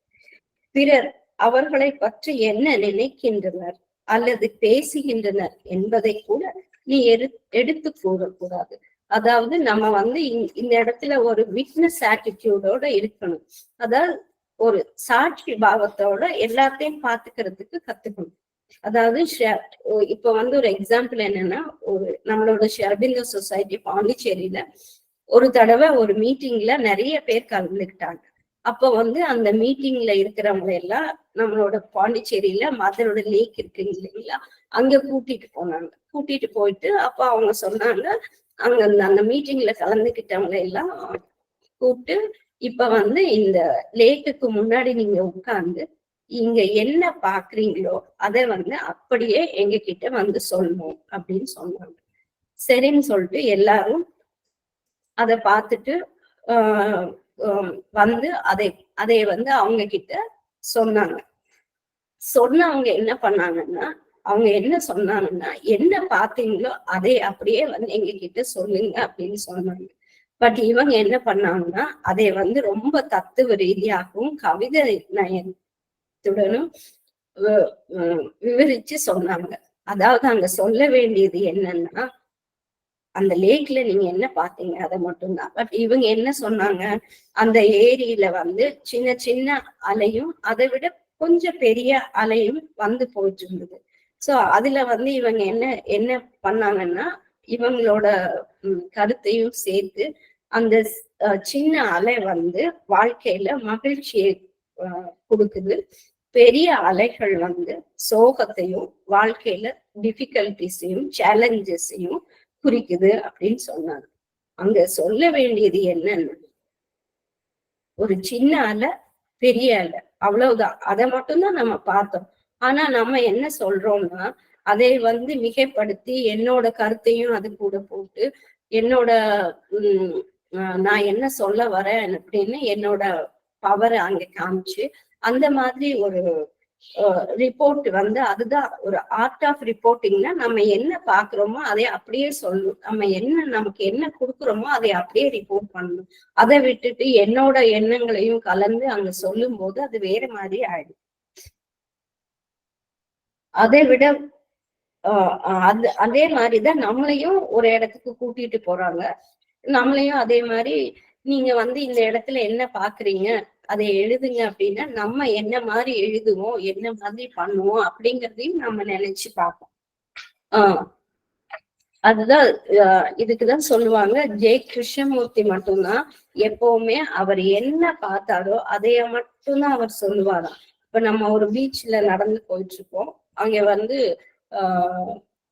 பிறர் அவர்களை பற்றி என்ன நினைக்கின்றனர் அல்லது பேசுகின்றனர் என்பதை கூட நீ எடுத்து கூறக்கூடாது. அதாவது நம்ம வந்து இந்த இடத்துல ஒரு விட்னஸ் ஆட்டிடியூடோட இருக்கணும். அதாவது ஒரு சாட்சி பாவத்தோட எல்லாத்தையும் பாத்துக்கிறதுக்கு கத்துக்கணும். அதாவது இப்ப வந்து ஒரு எக்ஸாம்பிள் என்னன்னா, ஒரு நம்மளோட ஷெர்பிந்தோ சொசைட்டி பாண்டிச்சேரியில ஒரு தடவை ஒரு மீட்டிங்ல நிறைய பேர் கலந்துக்கிட்டாங்க. அப்ப வந்து அந்த மீட்டிங்ல இருக்கிறவங்க எல்லாம் நம்மளோட பாண்டிச்சேரியில மதரோட லேக் இருக்கு இல்லைங்களா, அங்க கூட்டிட்டு போனாங்க. கூட்டிட்டு போயிட்டு அப்ப அவங்க சொன்னாங்க, அங்க அந்த மீட்டிங்ல கலந்துக்கிட்டவங்க எல்லாம் கூப்பிட்டு, இப்ப வந்து இந்த லேக்குக்கு முன்னாடி நீங்க உட்கார்ந்து இங்க என்ன பாக்குறீங்களோ அதை வந்து அப்படியே எங்க கிட்ட வந்து சொல்லணும் அப்படின்னு சொன்னாங்க. சரின்னு சொல்லிட்டு எல்லாரும் அதை பார்த்துட்டு வந்து அதை வந்து அவங்க கிட்ட சொன்னாங்க. சொன்னவங்க என்ன பண்ணாங்கன்னா, அவங்க என்ன சொன்னாங்கன்னா, என்ன பார்த்தீங்களோ அதை அப்படியே வந்து எங்க கிட்ட சொல்லுங்க அப்படின்னு சொன்னாங்க. பட் இவங்க என்ன பண்ணாங்கன்னா, அதை வந்து ரொம்ப தத்துவ ரீதியாகவும் கவிதை நயத்துடனும் விவரிச்சு சொன்னாங்க. அதாவது அங்க சொல்ல வேண்டியது என்னன்னா, அந்த லேக்ல நீங்க என்ன பாத்தீங்க அதை மட்டும்தான். பட் இவங்க என்ன சொன்னாங்க, அந்த ஏரியில வந்து சின்ன சின்ன அலையும் அதை விட கொஞ்சம் பெரிய அலையும் வந்து போயிட்டு இருந்தது. சோ அதுல வந்து இவங்க என்ன என்ன பண்ணாங்கன்னா, இவங்களோட கருத்தையும் சேர்த்து அந்த சின்ன அலை வந்து வாழ்க்கையில மகிழ்ச்சியை கொடுக்குது, பெரிய அலைகள் வந்து சோகத்தையும் வாழ்க்கையில டிஃபிகல்டிஸையும் சேலஞ்சஸையும் குறிக்குது அப்படின்னு சொன்னாங்க. அங்க சொல்ல வேண்டியது என்னன்னு, ஒரு சின்ன அலை பெரிய அலை அவ்வளவுதான், அதை மட்டும்தான் நம்ம பார்த்தோம். ஆனா நம்ம என்ன சொல்றோம்னா, அதை வந்து மிகைப்படுத்தி என்னோட கருத்தையும் அது கூட போட்டு என்னோட நான் என்ன சொல்ல வரேன் அப்படின்னு என்னோட பவரை அங்க காமிச்சு அந்த மாதிரி ஒரு ரிப்போர்ட் வந்து, அதுதான் ஒரு ஆர்ட் ஆஃப் ரிப்போர்ட்டிங்னா, நம்ம என்ன பாக்குறோமோ அதை அப்படியே சொல்லணும். நம்ம என்ன நமக்கு என்ன கொடுக்குறோமோ அதை அப்படியே ரிப்போர்ட் பண்ணணும். அதை விட்டுட்டு என்னோட எண்ணங்களையும் கலந்து அங்க சொல்லும் போது அது வேற மாதிரி ஆயிடும். அதை விட அதே மாதிரிதான் நம்மளையும் ஒரு இடத்துக்கு கூட்டிட்டு போறாங்க. நம்மளையும் அதே மாதிரி நீங்க வந்து இந்த இடத்துல என்ன பாக்குறீங்க அதை எழுதுங்க அப்படின்னா, நம்ம என்ன மாதிரி எழுதுவோம் என்ன மாதிரி பண்ணுவோம் அப்படிங்கிறதையும் நம்ம நினைச்சு பார்ப்போம். அதுதான் இதுக்குதான் சொல்லுவாங்க, ஜே கிருஷ்ணமூர்த்தி மட்டும்தான் எப்பவுமே அவர் என்ன பார்த்தாரோ அதைய மட்டும்தான் அவர் சொல்லுவாராம். இப்ப நம்ம ஒரு பீச்ல நடந்து போயிட்டு இருக்கோம், அங்க வந்து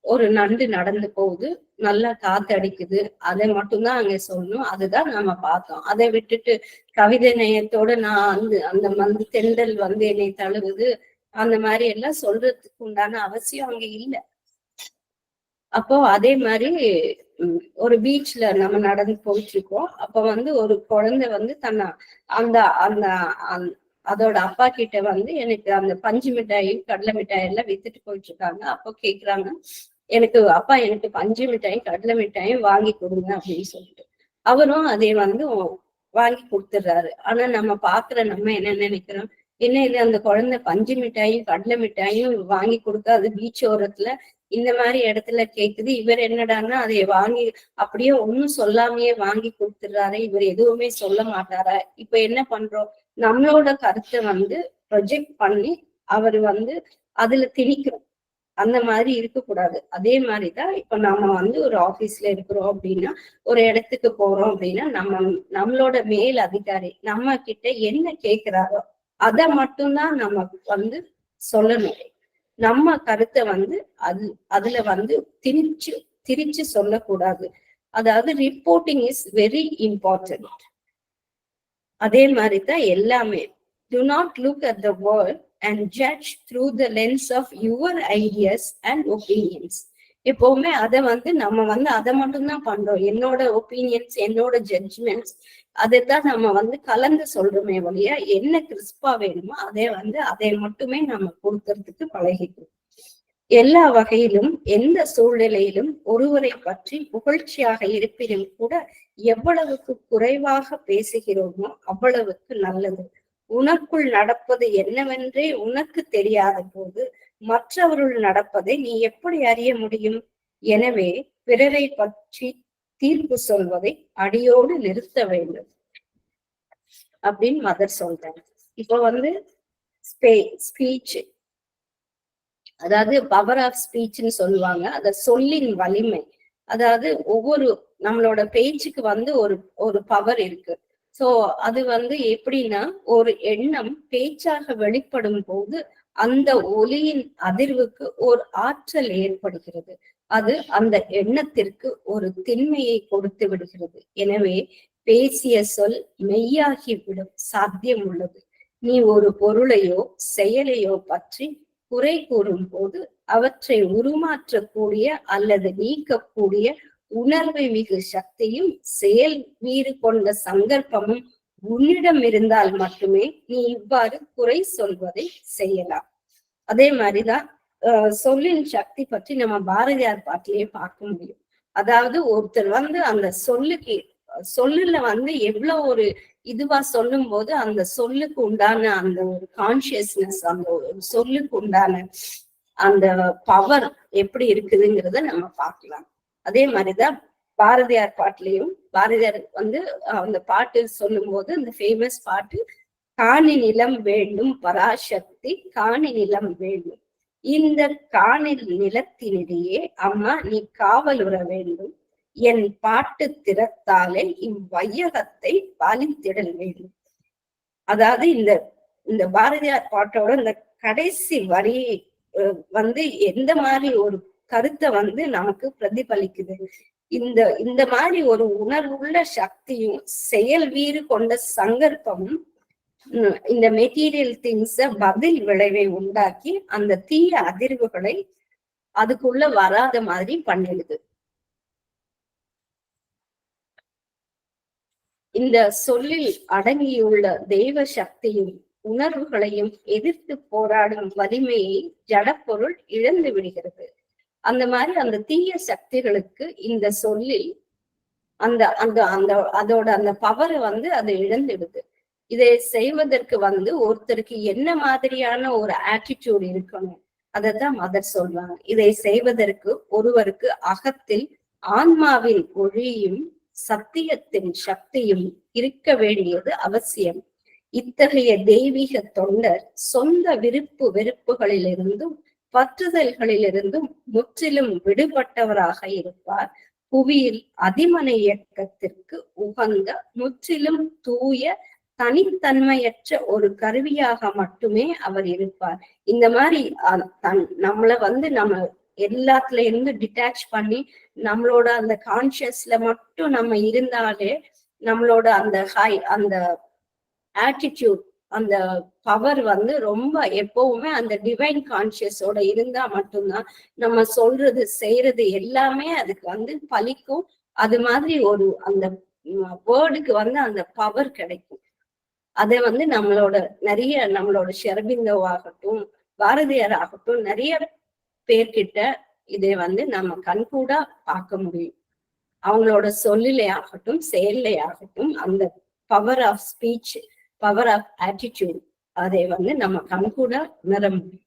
ஒரு நண்டு நடந்து போகுது, நல்லா காத்து அடிக்குது, அதை மட்டும்தான் அங்க சொல்லணும். அதுதான் நம்ம பார்த்தோம். அதை விட்டுட்டு கவிதை நயத்தோட நான் அந்த தென்றல் வந்து என்னை தழுவுது அந்த மாதிரி எல்லாம் சொல்றதுக்கு உண்டான அவசியம் அங்க இல்லை. அப்போ அதே மாதிரி ஒரு பீச்ல நம்ம நடந்து போயிட்டு இருக்கோம். அப்ப வந்து ஒரு குழந்தை வந்து அந்த அந்த அதோட அப்பா கிட்ட வந்து எனக்கு அந்த பஞ்சு மிட்டாய் கடலை மிட்டாய் எல்லாம் வித்துட்டு போயிட்டு இருக்காங்க. அப்போ கேக்குறாங்க, அப்பா எனக்கு பஞ்சு மிட்டாயும் கடலை மிட்டாயும் வாங்கி கொடுங்க அப்படின்னு சொல்லிட்டு அவரும் அதை வந்து வாங்கி கொடுத்துடுறாரு. ஆனா நம்ம நம்ம என்ன நினைக்கிறோம், என்ன இது அந்த குழந்தை பஞ்சு மிட்டாயும் கடலை மிட்டாயும் வாங்கி கொடுத்தா அது பீச் ஓரத்துல இந்த மாதிரி இடத்துல கேக்குது, இவர் என்னடான்னா அதை வாங்கி அப்படியே ஒன்னும் சொல்லாமையே வாங்கி கொடுத்துடுறாரு, இவர் எதுவுமே சொல்ல மாட்டாரா. இப்ப என்ன பண்றோம், நம்மளோட கருத்தை வந்து ப்ரொஜெக்ட் பண்ணி அவர் வந்து அதுல திணிக்கிறோம். அந்த மாதிரி இருக்கக்கூடாது. அதே மாதிரிதான் இப்ப நம்ம வந்து ஒரு ஆபீஸ்ல இருக்கிறோம் அப்படின்னா, ஒரு இடத்துக்கு போறோம் அப்படின்னா, நம்மளோட மேல் அதிகாரி நம்ம கிட்ட என்ன கேட்கிறாரோ அதை மட்டும்தான் நம்ம வந்து சொல்லணும். நம்ம கருத்தை வந்து அதுல வந்து திரிச்சு சொல்லக்கூடாது. அதாவது ரிப்போர்ட்டிங் இஸ் வெரி இம்பார்ட்டன்ட். அதே மாதிரிதான் எல்லாமே. Do not look at the world and judge through the lens of your ideas and opinions. எப்பவுமே நம்ம அதை மட்டும்தான் பண்றோம். என்னோட ஒப்பீனியன்ஸ், என்னோட ஜட்ஜ்மெண்ட்ஸ், அதைத்தான் நம்ம கலந்து சொல்றோமே வழியா என்ன கிறிஸ்பா வேணுமோ அதை மட்டுமே நம்ம கொடுக்கறதுக்கு பழகிக்கிறோம். எல்லா வகையிலும் எந்த சூழ்நிலையிலும் ஒருவரை பற்றி புகழ்ச்சியாக இருப்பினும் கூட எவ்வளவுக்கு குறைவாக பேசுகிறோமோ அவ்வளவுக்கு நல்லது. உனக்குள் நடப்பது என்னவென்றே உனக்கு தெரியாத போது மற்றவர்கள் நடப்பதை நீ எப்படி அறிய முடியும்? எனவே பிறரை பற்றி தீர்ப்பு சொல்வதை அடியோடு நிறுத்த வேண்டும் அப்படின்னு மதர் சொல்றாங்க. இப்போ ஸ்பீச், அதாவது பவர் ஆஃப் ஸ்பீச்னு சொல்லுவாங்க. அத சொல்லின் வலிமை. அதாவது ஒவ்வொரு நம்மளோட பேச்சுக்கு ஒரு பவர் இருக்கு. சோ அது எப்படின்னா, ஒரு எண்ணம் பேச்சாக வெளிப்படும் போது அந்த ஒலியின் அதிர்வுக்கு ஒரு ஆற்றல் ஏற்படுகிறது. அது அந்த எண்ணத்திற்கு ஒரு திண்மையை கொடுத்து விடுகிறது. எனவே பேசிய சொல் மெய்யாகிவிடும் சாத்தியம் உள்ளது. நீ ஒரு பொருளையோ செயலையோ பற்றி குறை கூறும் போது அவற்றை உருமாற்றக்கூடிய அல்லது நீக்கக்கூடிய உணர்வை மிகு சக்தியும் செயல் வீறு கொண்ட சங்கற்பமும் உன்னிடம் இருந்தால் மட்டுமே நீ இவ்வாறு குறை சொல்வதை செய்யலாம். அதே மாதிரிதான் சொல்லின் சக்தி பற்றி நம்ம பாரதியார் பாட்டிலேயே பார்க்க முடியும். அதாவது ஒருத்தர் அந்த சொல்லுல எவ்வளவு ஒரு இதுவா சொல்லும் போது அந்த சொல்லுக்கு உண்டான அந்த ஒரு கான்சியஸ்னஸ், அந்த ஒரு சொல்லுக்கு உண்டான அந்த பவர் எப்படி இருக்குதுங்கிறத நம்ம பார்க்கலாம். அதே மாதிரிதான் பாரதியார் பாட்டுலயும் பாரதியார் அந்த பாட்டு சொல்லும் போது அந்த ஃபேமஸ் பாட்டு, காணி நிலம் வேண்டும் பராசக்தி காணி நிலம் வேண்டும், இந்த காணி நிலத்தினிடையே அம்மா நீ காவலுற வேண்டும், என் பாட்டு திறத்தாலே இவ்வையகத்தை பாலித்திடல் வேண்டும். அதாவது இந்த பாரதியார் பாட்டோட இந்த கடைசி வரி எந்த மாதிரி ஒரு கருத்தை நமக்கு பிரதிபலிக்குது. இந்த மாதிரி ஒரு உணர்வுள்ள சக்தியும் செயல் வீறு கொண்ட சங்கற்பமும் இந்த மெட்டீரியல் திங்ஸ பதில் விளைவை உண்டாக்கி அந்த தீய அதிர்வுகளை அதுக்குள்ள வராத மாதிரி பண்ணிடுது. இந்த சொல்லில் அடங்கியுள்ள தெய்வ சக்தியும் உணர்வுகளையும் எதிர்த்து போராடும் வலிமையை ஜடப்பொருள் இழந்து விடுகிறது. அந்த மாதிரி அந்த தீய சக்திகளுக்கு இந்த சொல்லில் அந்த அந்த அந்த அதோட அந்த பவரை அது இழந்துடுது. இதை செய்வதற்கு ஒருத்தருக்கு என்ன மாதிரியான ஒரு ஆட்டிடியூட் இருக்கணும், அதைத்தான் மதர் சொல்றாங்க. இதை செய்வதற்கு ஒருவருக்கு அகத்தில் ஆன்மாவின் ஒளியும் சத்தியத்தின் சக்தியும் இருக்க வேண்டியது அவசியம். இத்தகைய தெய்வீக தொண்டர் சொந்த விருப்பு வெறுப்புகளிலிருந்தும் பற்றுதல்களிலிருந்தும் முற்றிலும் விடுபட்டவராக இருப்பார். புவியில் அதிமன இயக்கத்திற்கு உகந்த முற்றிலும் தூய தனித்தன்மையற்ற ஒரு கருவியாக மட்டுமே அவர் இருப்பார். இந்த மாதிரி நம்மள நம்ம எல்லாத்துல இருந்து டிட்டாச் பண்ணி நம்மளோட அந்த கான்சியஸ்ல மட்டும் நம்ம இருந்தாலே நம்மளோட அந்த ஆட்டிடியூட், அந்த பவர் ரொம்ப எப்பவுமே அந்த டிவைன் கான்சியஸோட இருந்தா மட்டும்தான் நம்ம சொல்றது செய்யறது எல்லாமே அதுக்கு பலிக்கும். அது மாதிரி ஒரு அந்த வேர்டுக்கு அந்த பவர் கிடைக்கும். அதை நம்மளோட ஷெரபிந்தோவாகட்டும் பாரதியார் ஆகட்டும் நிறைய பேர்கிட்ட இதை நம்ம கண்கூடா பார்க்க முடியும். அவங்களோட சொல்லிலே ஆகட்டும் செயல்லே ஆகட்டும் அந்த power of speech, power of attitude அதை நம்ம கண்கூட உணர முடியும்.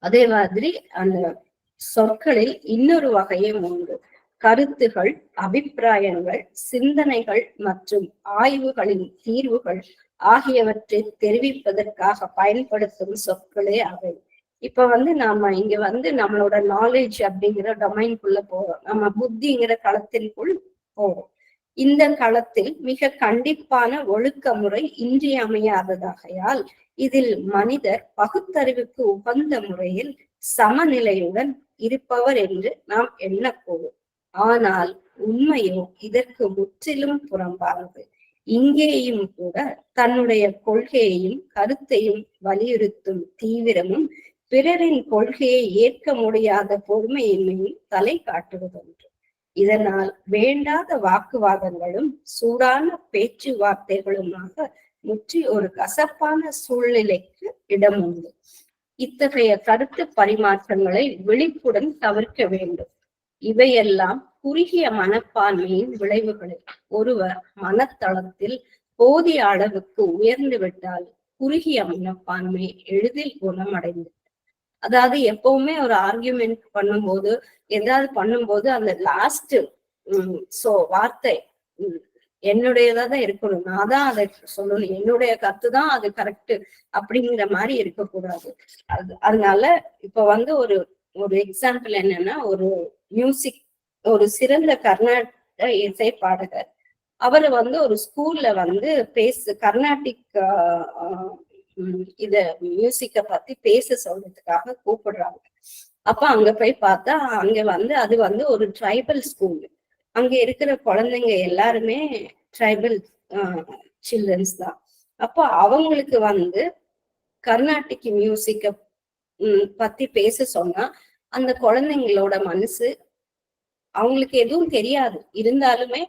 அதே மாதிரி அந்த சொற்களில் இன்னொரு வகையும் உண்டு. கருத்துகள், அபிப்பிராயங்கள், சிந்தனைகள் மற்றும் ஆய்வுகளின் தீர்வுகள் ஆகியவற்றை தெரிவிப்பதற்காக பயன்படுத்தும் சொற்களே அவை. இப்ப நாம இங்க நம்மளோட நாலேஜ் அப்படிங்கிற டொமைன்குள்ள போறோம், நம்ம புத்திங்கிற களத்திற்குள் போறோம். இந்த களத்தில் மிக கண்டிப்பான ஒழுக்க முறை இன்றியமையாததாகையால் இதில் மனிதர் பகுத்தறிவுக்கு உகந்த முறையில் சமநிலையுடன் இருப்பவர் என்று நாம் எண்ணக்கூடும். ஆனால் உண்மையோ இதற்கு முற்றிலும் புறம்பானது. இங்கேயும் கூட தன்னுடைய கொள்கையையும் கருத்தையும் வலியுறுத்தும் தீவிரமும் பிறரின் கொள்கையை ஏற்க முடியாத பொறுமையின்மையும் தலை காட்டுவதொன்று. இதனால் வேண்டாத வாக்குவாதங்களும் சூடான பேச்சுவார்த்தைகளுமாக முற்றி ஒரு கசப்பான சூழ்நிலைக்கு இடம் உண்டு. இத்தகைய கருத்து பரிமாற்றங்களை விழிப்புடன் தவிர்க்க வேண்டும். இவையெல்லாம் குறுகிய மனப்பான்மையின் விளைவுகளை. ஒருவர் மனத்தளத்தில் போதிய அளவுக்கு உயர்ந்து விட்டால் குறுகிய மனப்பான்மை எளிதில் குணமடைந்து, அதாவது எப்பவுமே ஒரு ஆர்கியூமெண்ட் பண்ணும்போது பண்ணும்போது அந்த லாஸ்ட் வார்த்தை என்னுடையதான் இருக்கணும், நான் தான் அதை சொல்லணும், என்னுடைய கருத்து தான் அது கரெக்ட் அப்படிங்கிற மாதிரி இருக்கக்கூடாது. அதனால இப்ப வந்து ஒரு எக்ஸாம்பிள் என்னன்னா, ஒரு சிறந்த கர்நாடக இசை பாடகர், அவர் வந்து ஒரு ஸ்கூல்ல வந்து கர்நாடிக் இத மியூசிக்க பத்தி பேச சொல்றதுக்காக கூப்பிடுறாங்க. அப்ப அங்க போய் பார்த்தா அங்க வந்து அது வந்து ஒரு ட்ரைபல் ஸ்கூல். அங்க இருக்கிற குழந்தைங்க எல்லாருமே ட்ரைபல் சில்ட்ரன்ஸ் தான். அப்போ அவங்களுக்கு வந்து கர்நாடிக் மியூசிக்க பத்தி பேச சொன்னா அந்த குழந்தைங்களோட மனசு அவங்களுக்கு எதுவும் தெரியாது. இருந்தாலுமே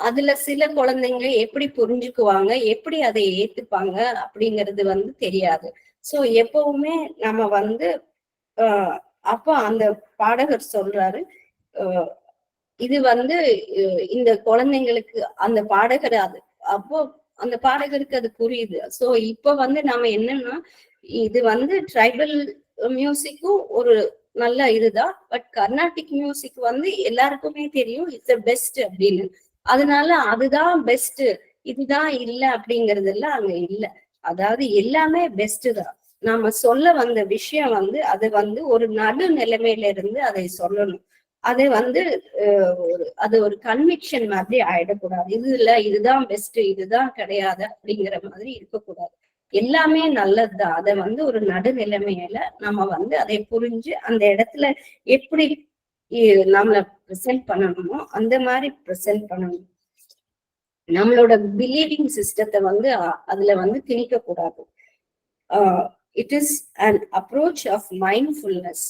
அதுல சில குழந்தைங்க எப்படி புரிஞ்சுக்குவாங்க, எப்படி அதை ஏத்துப்பாங்க அப்படிங்கிறது வந்து தெரியாது. சோ எப்பவுமே நம்ம வந்து அப்ப அந்த பாடகர் சொல்றாரு, இது வந்து இந்த குழந்தைங்களுக்கு அந்த பாடகர் அப்போ அந்த பாடகருக்கு அது புரியுது. சோ இப்ப வந்து நாம என்னன்னா, இது வந்து ட்ரைபல் மியூசிக்கும் ஒரு நல்ல இதுதான், பட் கர்நாடிக் மியூசிக் வந்து எல்லாருக்குமே தெரியும் இட்ஸ் பெஸ்ட் அப்படின்னு. அதனால அதுதான் பெஸ்ட், இதுதான் இல்ல அப்படிங்கிறது எல்லாம் அங்க இல்ல. அதாவது எல்லாமே பெஸ்ட் தான். நாம சொல்ல வந்த விஷயம் வந்து அது வந்து ஒரு நடு நிலைமையில இருந்து அதை சொல்லணும். அதை வந்து அது ஒரு கன்விக்ஷன் மாதிரி ஆயிடக்கூடாது. இது இல்ல, இதுதான் பெஸ்ட், இதுதான் கிடையாது அப்படிங்கிற மாதிரி இருக்கக்கூடாது. எல்லாமே நல்லதுதான். அதை வந்து ஒரு நடுநிலைமையில நம்ம வந்து அதை புரிஞ்சு அந்த இடத்துல எப்படி நம்மள ப்ரெசென்ட் பண்ணணுமோ அந்த மாதிரி ப்ரெசென்ட் பண்ணணும். நம்மளோட பிலீவிங் சிஸ்டத்தை வந்து அதுல வந்து திணிக்க கூடாது. It is an approach of mindfulness.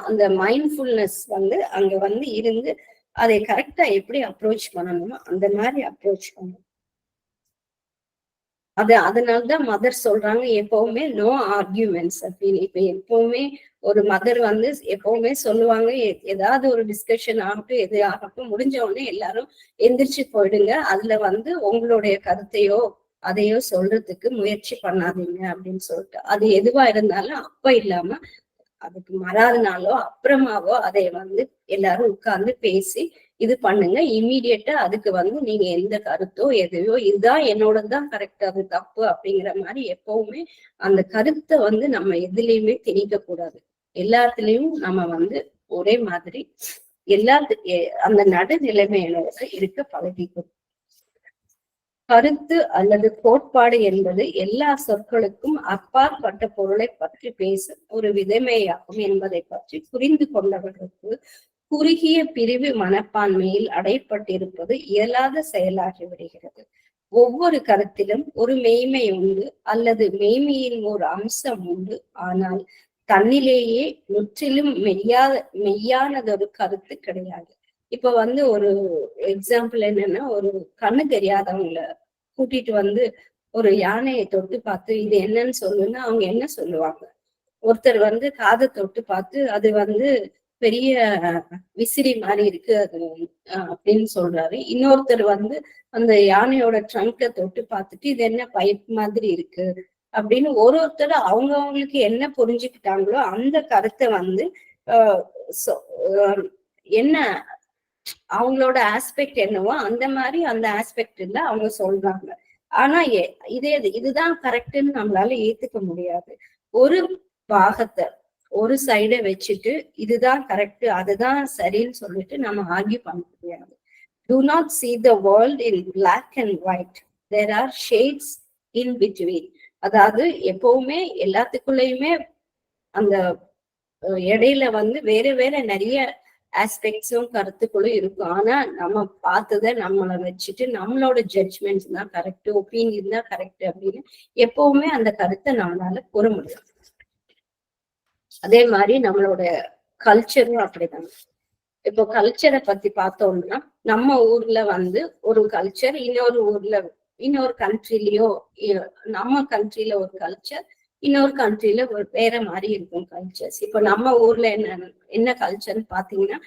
அந்த மைண்ட்ஃபுல்னஸ் வந்து அங்க வந்து இருந்து அதை கரெக்டா எப்படி அப்ரோச் பண்ணணுமோ அந்த மாதிரி அப்ரோச் பண்ணணும். அதனாலதான் மதர் சொல்றாங்க எப்பவுமே நோ ஆர்கியூமெண்ட்ஸ் அப்படின்னு. இப்ப எப்பவுமே ஒரு மதர் வந்து எப்பவுமே சொல்லுவாங்க, ஏதாவது ஒரு டிஸ்கஷன் ஆகட்டும் எது ஆகட்டும் முடிஞ்ச உடனே எல்லாரும் எந்திரிச்சு போயிடுங்க, அதுல வந்து உங்களுடைய கருத்தையோ அதையோ சொல்றதுக்கு முயற்சி பண்ணாதீங்க அப்படின்னு சொல்லிட்டு, அது எதுவா இருந்தாலும் அப்ப இல்லாம அதுக்கு மறாத நாளோ அப்புறமாவோ அதை வந்து எல்லாரும் உட்கார்ந்து பேசி இது பண்ணுங்க. இம்மீடியட்டா அதுக்கு வந்து நீங்க எந்த கருத்தோ எதையோ இதுதான் என்னோடதான் கரெக்ட், அது தப்பு அப்படிங்கிற மாதிரி எப்பவுமே அந்த கருத்தை வந்து நம்ம எதுலையுமே திணிக்க கூடாது. எல்லாத்துலயும் நம்ம வந்து ஒரே மாதிரி அந்த நடுநிலைமையோட இருக்க பழகிக்கணும். கருத்து அல்லது கோட்பாடு என்பது எல்லா சொற்களுக்கும் அப்பாற்பட்ட பொருளை பற்றி பேசும் ஒரு விதமேயாகும் என்பதை பற்றி புரிந்து கொண்டவர்களுக்கு குறுகிய பிரிவு மனப்பான்மையில் அடைப்பட்டிருப்பது இயலாத செயலாகி விடுகிறது. ஒவ்வொரு கருத்திலும் ஒரு மெய்மை உண்டு அல்லது மெய்மையின் ஒரு அம்சம் உண்டு. ஆனால் தன்னிலேயே முற்றிலும் மெய்யானதொரு கருத்து கிடையாது. இப்ப வந்து ஒரு எக்ஸாம்பிள் என்னன்னா, ஒரு கண்ணு தெரியாதவங்கள கூட்டிட்டு வந்து ஒரு யானையை தொட்டு பார்த்து இது என்னன்னு சொல்லுன்னா அவங்க என்ன சொல்லுவாங்க? ஒருத்தர் வந்து காதை தொட்டு பார்த்து அது வந்து பெரிய விசிறி மாதிரி இருக்கு அது அப்படின்னு சொல்றாரு. இன்னொருத்தர் வந்து அந்த யானையோட ட்ரங்க தொட்டு பார்த்துட்டு இது என்ன பைப் மாதிரி இருக்கு அப்படின்னு ஒருத்தர் அவங்களுக்கு என்ன புரிஞ்சுக்கிட்டாங்களோ அந்த கருத்தை வந்து என்ன அவங்களோட ஆஸ்பெக்ட் என்னவோ அந்த மாதிரி அந்த ஆஸ்பெக்ட்ல அவங்க சொல்றாங்க. ஆனா இதுதான் கரெக்ட்ன்னு நம்மளால ஏத்துக்க முடியாது. ஒரு பாகத்தை ஒரு சைடை வச்சுட்டு இதுதான் கரெக்ட் அதுதான் சரின்னு சொல்லிட்டு நம்ம ஆர்கியூ பண்ண முடியாது. Do not see the world in black and white. There are shades in between. அதாவது எப்பவுமே எல்லாத்துக்குள்ளயுமே அந்த இடையில வந்து வேற வேற நிறைய ஆஸ்பெக்ட்ஸும் கருத்துக்களும் இருக்கும். ஆனா நம்ம பார்த்ததை நம்மளை வச்சுட்டு நம்மளோட ஜட்ஜ்மெண்ட்ஸ் தான் கரெக்ட், ஒப்பீனியன் தான் கரெக்ட் அப்படின்னு எப்பவுமே அந்த கருத்தை நம்மளால கூற முடியும். அதே மாதிரி நம்மளோட கல்ச்சரும் அப்படிதான். இப்போ கல்ச்சரை பத்தி பார்த்தோம்னா நம்ம ஊர்ல வந்து ஒரு கல்ச்சர், இன்னொரு கண்ட்ரிலயோ, நம்ம கண்ட்ரில ஒரு கல்ச்சர், இன்னொரு கண்ட்ரில ஒரு வேற மாதிரி இருக்கும் கல்ச்சர்ஸ். இப்ப நம்ம ஊர்ல என்ன கல்ச்சர்னு பாத்தீங்கன்னா,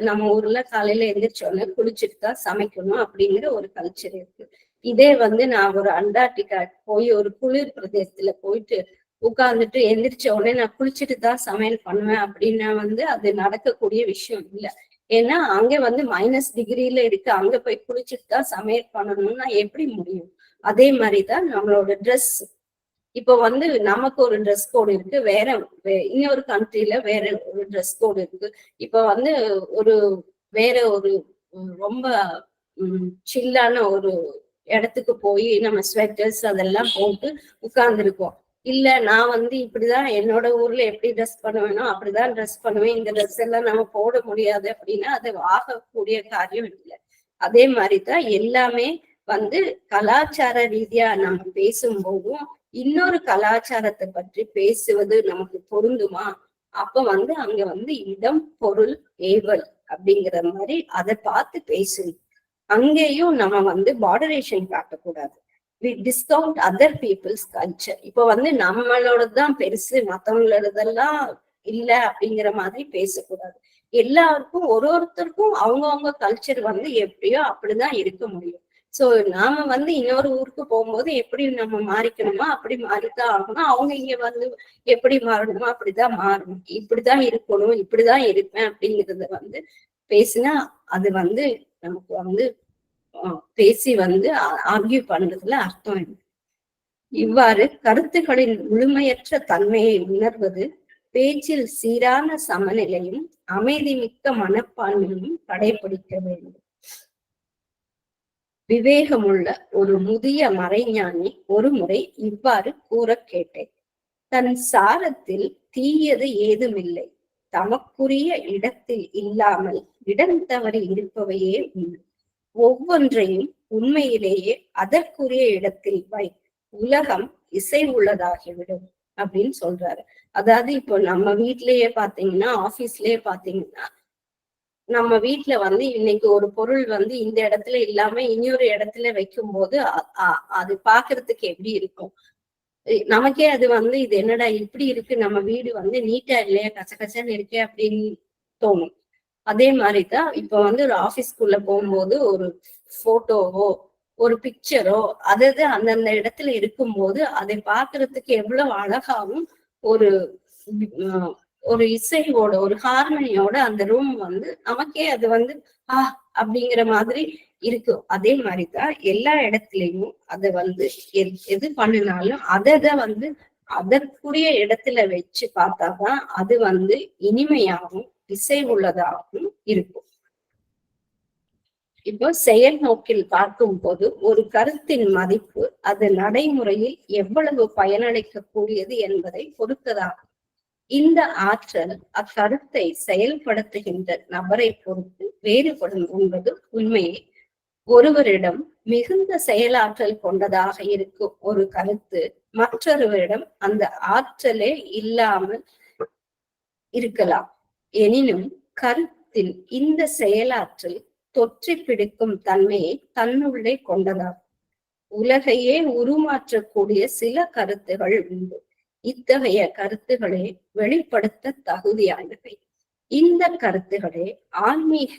நம்ம ஊர்ல காலையில எந்திரிச்சோடனே குளிச்சுட்டு தான் சமைக்கணும் அப்படிங்கிற ஒரு கல்ச்சர் இருக்கு. இதே நான் ஒரு அண்டார்டிகா போய் ஒரு குளிர் பிரதேசத்துல போயிட்டு உட்கார்ந்துட்டு எந்திரிச்ச உடனே நான் குளிச்சுட்டு தான் சமையல் பண்ணுவேன் அப்படின்னா அது நடக்கக்கூடிய விஷயம் இல்லை. ஏன்னா அங்க -டிகிரில இருக்கு, அங்க போய் குளிச்சுட்டு தான் சமையல் பண்ணணும்னா எப்படி முடியும்? அதே மாதிரிதான் நம்மளோட ட்ரெஸ். இப்போ நமக்கு ஒரு ட்ரெஸ் கோடு இருக்கு, இன்னொரு கண்ட்ரில வேற ஒரு ட்ரெஸ் கோடு இருக்கு. இப்போ வேற ஒரு ரொம்ப சில்லான ஒரு இடத்துக்கு போய் நம்ம ஸ்வெட்டர்ஸ் அதெல்லாம் போட்டு உட்கார்ந்துருக்கோம். இல்ல நான் இப்படிதான் என்னோட ஊர்ல எப்படி ட்ரெஸ் பண்ணுவேனோ அப்படிதான் ட்ரெஸ் பண்ணுவேன், இந்த ட்ரெஸ் எல்லாம் நம்ம போட முடியாது அப்படின்னா அது ஆகக்கூடிய காரியம் இல்லை. அதே மாதிரிதான் எல்லாமே கலாச்சார ரீதியா நம்ம பேசும்போதும் இன்னொரு கலாச்சாரத்தை பற்றி பேசுவது நமக்கு பொருந்துமா? அப்ப அங்க இடம் பொருள் ஏவல் அப்படிங்கிற மாதிரி அதை பார்த்து பேசணும். அங்கேயும் நம்ம பார்டரேஷன் காட்டக்கூடாது. we discount other people's culture. இப்போ நம்மளோடதான் பெருசு, மத்தவங்களோடதெல்லாம் இல்ல அப்படிங்கிற மாதிரி பேசக்கூடாது. எல்லாருக்கும் ஒருத்தருக்கும் அவங்கவுங்க கல்ச்சர் எப்படியோ அப்படிதான் இருக்க முடியும். சோ நாம இன்னொரு ஊருக்கு போகும்போது எப்படி நம்ம மாறிக்கணுமோ அப்படி மாறித்தான் ஆகணும். அவங்க இங்க எப்படி மாறணுமோ அப்படிதான் மாறணும். இப்படிதான் இருக்கணும், இப்படிதான் இருப்பேன் அப்படிங்கறத பேசினா அது நமக்கு பேசி ஆர்கியூ பண்றதுல அர்த்தம் இல்லை. இவ்வாறு கருத்துக்களின் முழுமையற்ற தன்மையை உணர்வது பேச்சில் சீரான சமநிலையும் அமைதிமிக்க மனப்பான்மையும் கடைபிடிக்க வேண்டும். விவேகமுள்ள ஒரு முதிய மறைஞானி ஒரு முறை இவ்வாறு கூற கேட்டேன். தன் சாரத்தில் தீயது ஏதுமில்லை, தமக்குரிய இடத்தில் இல்லாமல் இடம் தவறி இருப்பவையே உண்டு. ஒவ்வொன்றையும் உண்மையிலேயே அதற்குரிய இடத்தில் வை, உலகம் இசை உள்ளதாகிவிடும் அப்படின்னு சொல்றாரு. அதாவது இப்போ நம்ம வீட்லயே பாத்தீங்கன்னா, ஆபீஸ்லயே பாத்தீங்கன்னா, நம்ம வீட்டுல இன்னைக்கு ஒரு பொருள் இந்த இடத்துல இல்லாம இன்னொரு இடத்துல வைக்கும் போது அது பாக்குறதுக்கு எப்படி இருக்கும்? நமக்கே அது இது என்னடா இப்படி இருக்கு, நம்ம வீடு நீட்டா இல்லையா, கச்சகச்சன்னு இருக்கே அப்படின்னு தோணும். அதே மாதிரிதான் இப்ப ஒரு ஆபீஸ்க்குள்ள போகும்போது ஒரு போட்டோவோ ஒரு பிக்சரோ அதாவது அந்தந்த இடத்துல இருக்கும்போது அதை பாக்குறதுக்கு எவ்வளவு அழகாவும் ஒரு இசையோட ஒரு ஹார்மனியோட அந்த ரூம் நமக்கே அது அப்படிங்கிற மாதிரி இருக்கும். அதே மாதிரிதான் எல்லா இடத்துலயும் அதை எது பண்ணினாலும் அதை அதற்குரிய இடத்துல வச்சு பார்த்தாதான் அது இனிமையாகவும் இசை உள்ளதாகவும் இருக்கும். இப்போ செயல் நோக்கில் பார்க்கும் போது ஒரு கருத்தின் மதிப்பு அது நடைமுறையில் எவ்வளவு பயனளிக்க கூடியது என்பதை பொறுத்ததாகும். இந்த ஆற்றல் அக்கருத்தை செயல்படுத்துகின்ற நபரை பொறுத்து வேறுபடும் என்பது உண்மையே. ஒருவரிடம் மிகுந்த செயலாற்றல் கொண்டதாக இருக்கும் ஒரு கருத்து மற்றொருவரிடம் அந்த ஆற்றலே இல்லாமல் இருக்கலாம். எனினும் கருத்தில் இந்த செயலாற்றல் தொற்றி பிடிக்கும் தன்மையை தன்னுள்ளே கொண்டதாகும். உலகையே உருமாற்றக்கூடிய சில கருத்துகள் உண்டு. இத்தகைய கருத்துக்களை வெளிப்படுத்த தகுதியானவை. இந்த கருத்துக்களே ஆன்மீக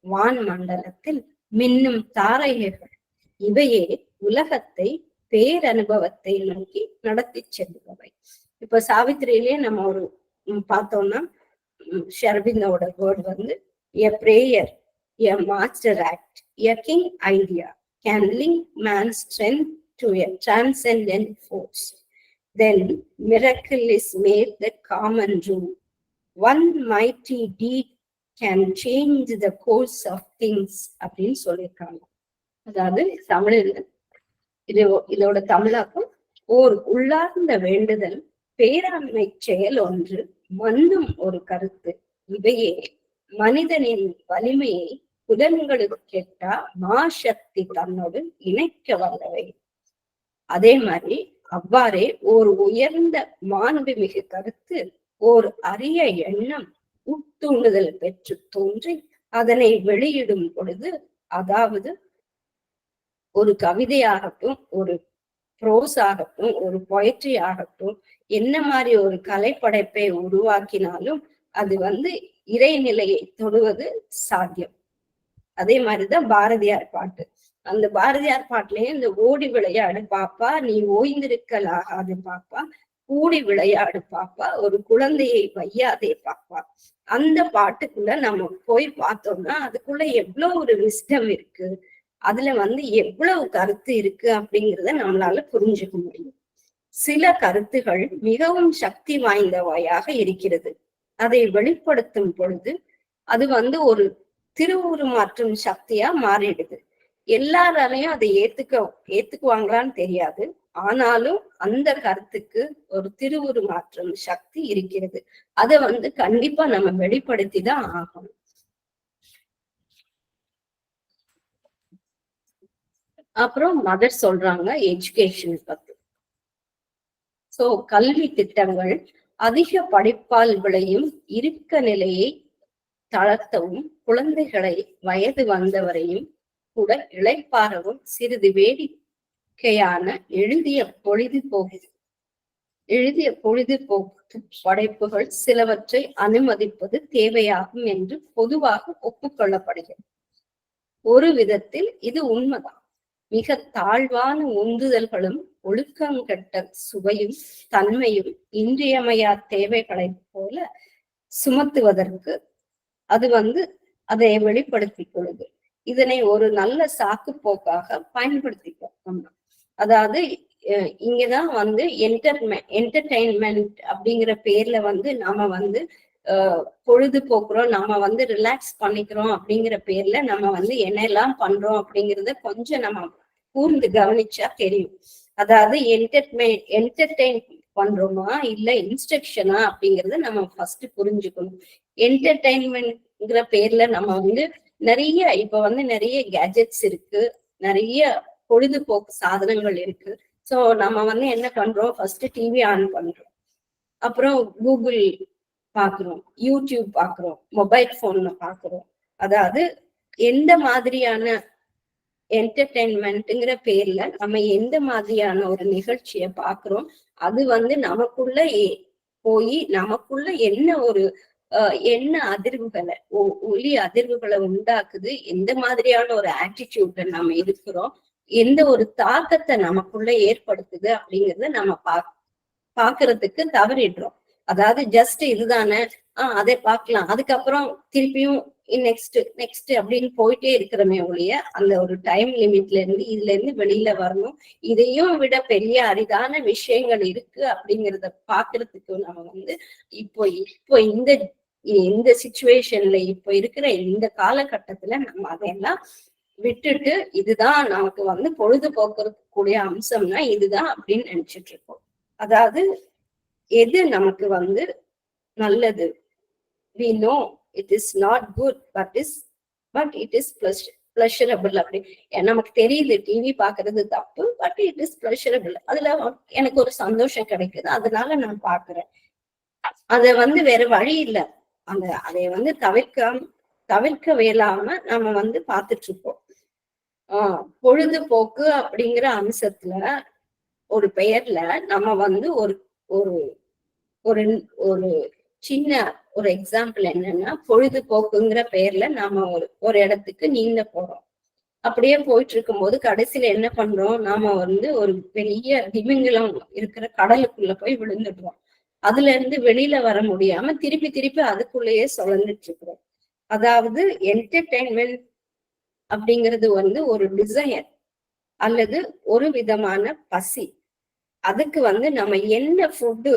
வான் மண்டலத்தில் மின்னும் தாரகைகள். இவையே உலகத்தை பேரனுபவத்தை நோக்கி நடத்தி செல்பவை. இப்ப சாவித்திரியிலேயே நம்ம ஒரு பார்த்தோம்னா ஷர்விந்தோட word a prayer, a master act, a king idea can link man's strength to a transcendent force. Then miracle is made the common rule. One mighty deed can change the course of things அப்படின்னு சொல்லியிருக்காங்க. அதாவது தமிழில் இதோட தமிழாக்கம், ஓர் உள்ளார்ந்த வேண்டுதல், பேராண்மை செயல் ஒன்று, மன்னும் ஒரு கருத்து, இவையே மனிதனின் வலிமையை புலன்களுக்கு கெட்டா மாசக்தி தன்னோடு இணைக்க வல்லவை. அதே மாதிரி அவ்வாறே ஒரு உயர்ந்த மாண்புமிகு கருத்து ஓர் அரிய எண்ணம் உட்தூண்டுதல் பெற்று தோன்றி அதனை வெளியிடும் பொழுது, அதாவது ஒரு கவிதையாகட்டும், ஒரு ப்ரோஸ் ஆகட்டும், ஒரு பொயட்ரி ஆகட்டும், என்ன மாதிரி ஒரு கலைப்படைப்பை உருவாக்கினாலும் அது இறைநிலையை தொடுவது சாத்தியம். அதே மாதிரிதான் பாரதியார் பாட்டு. அந்த பாரதியார் பாட்டுலயே இந்த ஓடி விளையாடு பாப்பா, நீ ஓய்ந்திருக்கல் ஆகாது பாப்பா, கூடி விளையாடு பாப்பா, ஒரு குழந்தையை வையாதே பாப்பா. அந்த பாட்டுக்குள்ள நம்ம போய் பார்த்தோம்னா அதுக்குள்ள எவ்வளவு ஒரு விஸ்டம் இருக்கு, அதுல எவ்வளவு கருத்து இருக்கு அப்படிங்கிறத நம்மளால புரிஞ்சுக்க முடியும். சில கருத்துகள் மிகவும் சக்தி வாய்ந்தவையாக இருக்கிறது. அதை வெளிப்படுத்தும் பொழுது அது ஒரு திருவுருமாற்றும் சக்தியா மாறிடுது. எல்லாராலையும் அதை ஏத்துக்குவாங்களான்னு தெரியாது. ஆனாலும் அந்த கருத்துக்கு ஒரு திருவுருமாற்றும் சக்தி இருக்கிறது. அதை கண்டிப்பா நம்ம வெளிப்படுத்திதான் ஆகணும். அப்புறம் மதர் சொல்றாங்க எஜுகேஷன் பத்தி. சோ கல்வி திட்டங்கள் அதிக படிப்பால் விளையும் இருக்க நிலையை தளர்த்தவும், குழந்தைகளை வயது வந்தவரையும் கூட இளைப்பாறவும் சிறிது வேடிக்கையான எழுதிய பொழுதுபோக்கு படைப்புகள் சிலவற்றை அனுமதிப்பது தேவையாகும் என்று பொதுவாக ஒப்புக்கொள்ளப்படுகிறது. ஒரு விதத்தில் இது உண்மைதான். மிக தாழ்வான உந்துதல்களும் ஒழுக்கங்கட்ட சுவையும் தன்மையும் இன்றியமையா தேவைகளை போல சுமத்துவதற்கு அது அதை வெளிப்படுத்திக் கொள்ளுது. இதனை ஒரு நல்ல சாக்கு போக்காக பயன்படுத்திக்கணும். அதாவது இங்கதான் என்டர்டெயின்மெண்ட் அப்படிங்கிற பேர்ல நாம பொழுதுபோக்குறோம், நம்ம ரிலாக்ஸ் பண்ணிக்கிறோம் அப்படிங்கிற பேர்ல நம்ம என்னெல்லாம் பண்றோம் அப்படிங்கிறத கொஞ்சம் நம்ம கூர்ந்து கவனிச்சா தெரியும். அதாவது என்டர்டெயின் பண்றோமா இல்ல இன்ஸ்ட்ரக்ஷனா அப்படிங்கறத நம்ம ஃபர்ஸ்ட் புரிஞ்சுக்கணும். என்டர்டெயின்மெண்ட்ங்கிற பேர்ல நம்ம நிறைய இப்ப நிறைய கேஜெட்ஸ் இருக்கு, நிறைய பொழுதுபோக்கு சாதனங்கள் இருக்கு. சோ நம்ம என்ன பண்றோம், ஃபர்ஸ்ட் டிவி ஆன் பண்றோம், அப்புறம் கூகுள் பாக்குறோம், யூடியூப் பாக்குறோம், மொபைல் போன்ல பாக்குறோம். அதாவது எந்த மாதிரியான என்டர்டெயின்மெண்ட்ங்கிற பேர்ல நம்ம எந்த மாதிரியான ஒரு நிகழ்ச்சியை பாக்குறோம், அது நமக்குள்ள போய் நமக்குள்ள என்ன அதிர்வுகளை ஒலி அதிர்வுகளை உண்டாக்குது, எந்த மாதிரியான ஒரு ஆட்டிடியூட்ல நம்ம இருக்கிறோம், எந்த ஒரு தாக்கத்தை நமக்குள்ள ஏற்படுத்துது அப்படிங்கறத நம்ம பாக்குறதுக்கு தவறிடுறோம். அதாவது ஜஸ்ட் இதுதானே, அதை பார்க்கலாம், அதுக்கப்புறம் திருப்பியும் நெக்ஸ்ட் அப்படின்னு போயிட்டே இருக்கிறமே ஒழிய அந்த ஒரு டைம் லிமிட்ல இருந்து இதுல இருந்து வெளியில வரணும், இதையும் விட பெரிய அரிதான விஷயங்கள் இருக்கு அப்படிங்கிறத பாக்குறதுக்கு நம்ம இப்போ இந்த சிச்சுவேஷன்ல இப்போ இருக்கிற இந்த காலகட்டத்துல நம்ம அதையெல்லாம் விட்டுட்டு இதுதான் நமக்கு பொழுதுபோக்குறதுக்கு கூடிய அம்சம்னா இதுதான் அப்படின்னு நினைச்சிட்டு இருக்கோம். அதாவது எது நமக்கு நல்லது, we know it is not good but it is pleasurable. அப்படி நமக்கு தெரியுது டிவி பாக்குறது தப்பு, பட் இட் இஸ் pleasurable. அதுல எனக்கு ஒரு சந்தோஷம் கிடைக்குது, அதனால நான் பாக்குறேன். அத வேற வழி இல்ல, அதை தவிர்க்க வேளாம நம்ம பாத்துட்டு இருக்கோம். பொழுதுபோக்கு அப்படிங்கிற அம்சத்துல ஒரு பெயர்ல நம்ம ஒரு ஒரு ஒரு சின்ன ஒரு எக்ஸாம்பிள் என்னன்னா, பொழுதுபோக்குங்கிற பெயர்ல நாம ஒரு இடத்துக்கு நீந்த போறோம். அப்படியே போயிட்டு இருக்கும் போது கடைசியில என்ன பண்றோம், நாம ஒரு பெரிய திமிங்கலம் இருக்கிற கடலுக்குள்ள போய் விழுந்துடுறோம். அதுல இருந்து வெளியில வர முடியாம திருப்பி அதுக்குள்ளேயே சுழந்துட்டு இருக்கிறோம். அதாவது என்டர்டெயின்மெண்ட் அப்படிங்கிறது ஒரு டிசையர் அல்லது ஒரு விதமான பசி. அதுக்கு நம்ம என்ன ஃபுட்டு